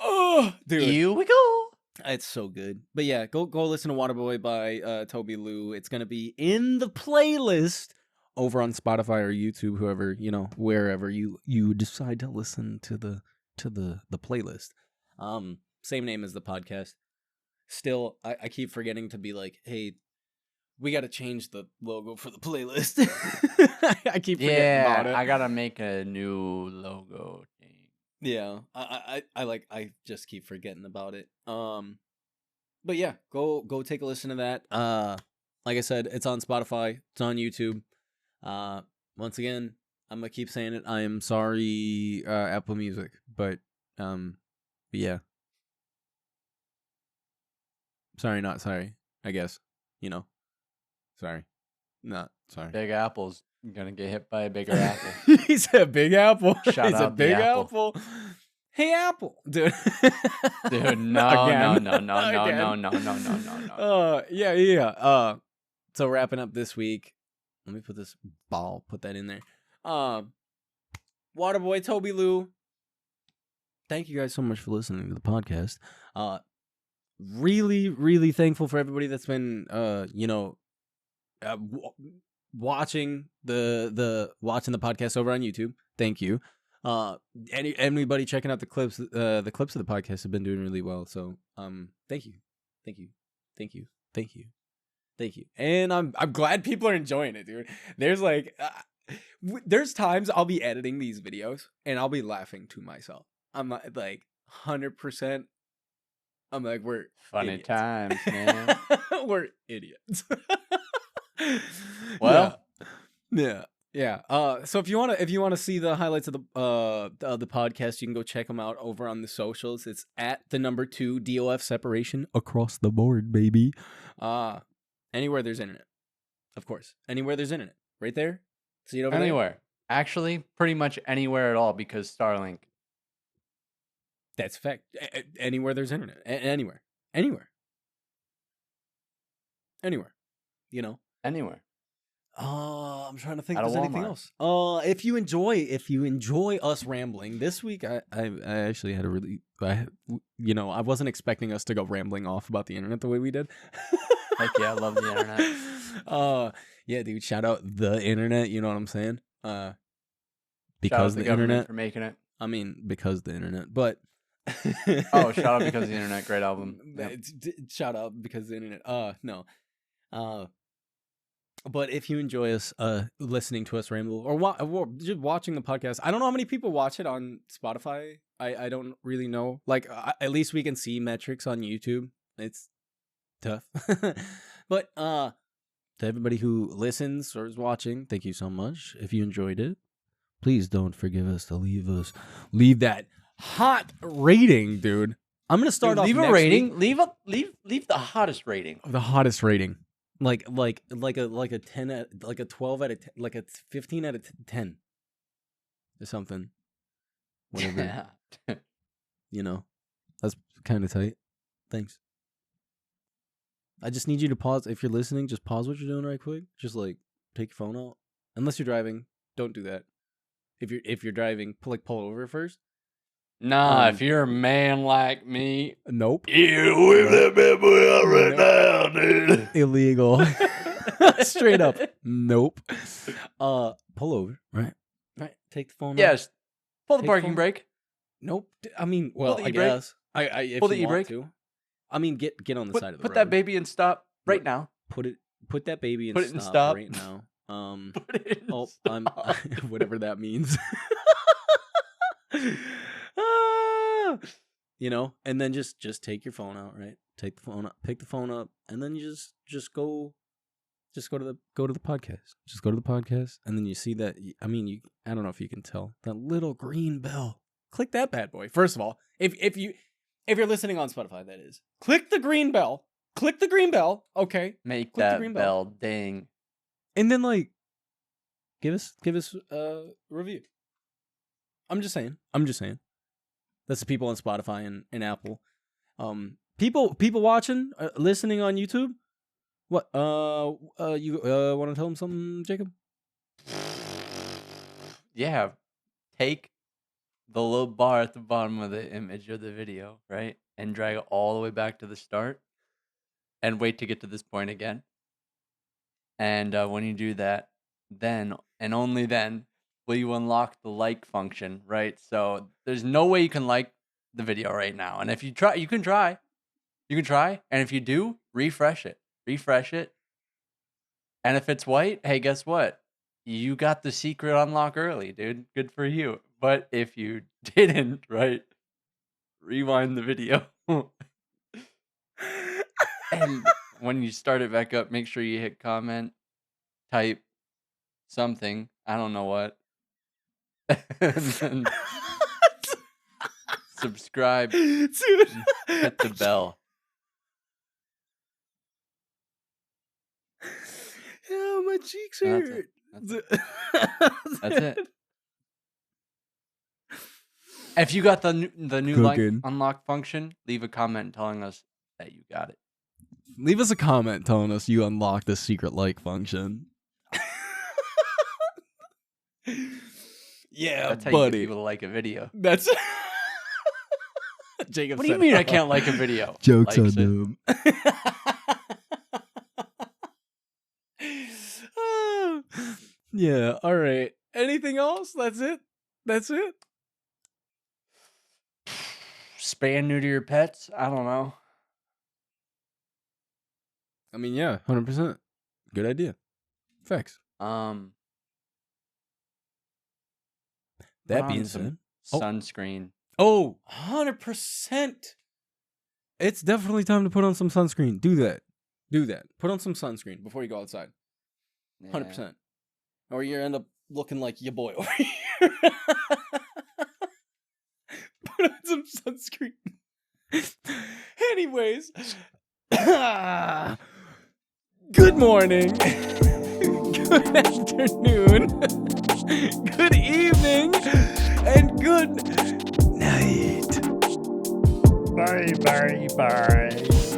Oh, dude. Here we go. It's so good. But yeah, go listen to Waterboy by Toby Lou. It's gonna be in the playlist over on Spotify or YouTube, whoever, wherever you decide to listen to the playlist. Same name as the podcast. Still, I keep forgetting to be like, hey, we got to change the logo for the playlist. I keep forgetting about it. I gotta make a new logo thing. Yeah, I just keep forgetting about it. But yeah, go take a listen to that. Like I said, it's on Spotify, it's on YouTube. Once again, I'm gonna keep saying it. I am sorry, Apple Music, but yeah. Sorry, not sorry. I guess, sorry, not sorry. Big Apple's gonna get hit by a bigger apple. He said Big Apple. Shout out a Big the Apple. Hey, Apple, dude. Dude, no. Yeah. So wrapping up this week. Let me put that in there. Waterboy, Toby Lou. Thank you guys so much for listening to the podcast. Really, really thankful for everybody that's been, watching the podcast over on YouTube. Thank you. Anybody checking out the clips of the podcast have been doing really well. So, thank you. And I'm glad people are enjoying it, dude. There's like, there's times I'll be editing these videos and I'll be laughing to myself. I'm like 100%. I'm like, we're funny idiots. Times, man. We're idiots. Well, yeah. So if you wanna see the highlights of the podcast, you can go check them out over on the socials. It's at the number 2 DOF separation across the board, baby. Anywhere there's internet, of course. Anywhere there's internet, right there. See it over anywhere. there? Actually, pretty much anywhere at all because Starlink. That's a fact. Anywhere there's internet, anywhere. Anywhere. Anywhere. I'm trying to think At if a there's anything Walmart. else. If you enjoy us rambling this week, I actually had a really, I wasn't expecting us to go rambling off about the internet the way we did. Heck yeah, I love the internet. Yeah, dude, shout out the internet. You know what I'm saying? Shout Because out the internet for making it. I mean, because the internet, but oh, shout out because the internet, great album. Yep. Shout out because the internet. No. But if you enjoy us listening to us ramble or just watching the podcast, I don't know how many people watch it on Spotify. I don't really know. Like, at least we can see metrics on YouTube. It's tough. But to everybody who listens or is watching, thank you so much. If you enjoyed it, please don't forgive us to leave that hot rating, dude. I'm gonna start Dude, off leave a next rating. week. Leave the hottest rating. The hottest rating, like a 10, like a 12 out of 10, like a 15 out of 10, or something. Whatever. Yeah. You know, that's kind of tight. Thanks. I just need you to pause. If you're listening, just pause what you're doing right quick. Just like take your phone out. Unless you're driving, don't do that. If you're driving, pull over first. Nah, if you're a man like me, Nope. you whip that bad boy out right now, dude. Illegal. Straight up. Nope. Pull over. Right. Take the phone out. Yes. Pull the Take parking phone. brake. Nope. I mean, well, the I e-brake. guess. If Pull the you want e-brake. to. I mean, get on the side of the Put road. that baby in stop right now. Put that baby in Put it in stop stop. right now. Put it in stop. Whatever that means. Ah, you know, and then just take your phone out, right? Take the phone up, pick the phone up, and then you just go to the podcast. Just go to the podcast, and then you see that. I mean, I don't know if you can tell that little green bell. Click that bad boy. First of all, if you're listening on Spotify, that is, click the green bell. Click the green bell. Okay. Make Click the that green bell ding. And then like give us a review. I'm just saying. That's the people on Spotify and Apple. People watching, listening on YouTube. What? You want to tell them something, Jacob? Yeah. Take the little bar at the bottom of the image of the video, right? And drag it all the way back to the start. And wait to get to this point again. And when you do that, then and only then will you unlock the like function, right? So there's no way you can like the video right now. And if you try, you can try. And if you do, refresh it. And if it's white, hey, guess what? You got the secret unlock early, dude. Good for you. But if you didn't, right? Rewind the video. And when you start it back up, make sure you hit comment, type something. I don't know what. And then subscribe. Dude. Hit the bell. Oh, my cheeks And hurt. That's it. If you got the new like Cooking. unlock function, leave a comment telling us that you got it. Leave us a comment telling us you unlocked the secret like function. Yeah, That's how you get buddy. people to like a video. That's Jacob. What do you said, mean I can't like a video? Jokes Likes on it. them. Yeah. All right. Anything else? That's it. Spay and neuter your pets? I don't know. I mean, yeah, 100%. Good idea. Facts. Put That on being some said, sunscreen. 100%. It's definitely time to put on some sunscreen. Do that. Put on some sunscreen before you go outside. 100%. Or you end up looking like your boy over here. Put on some sunscreen. Anyways. Good morning. Good afternoon. Good evening. And good night. Bye.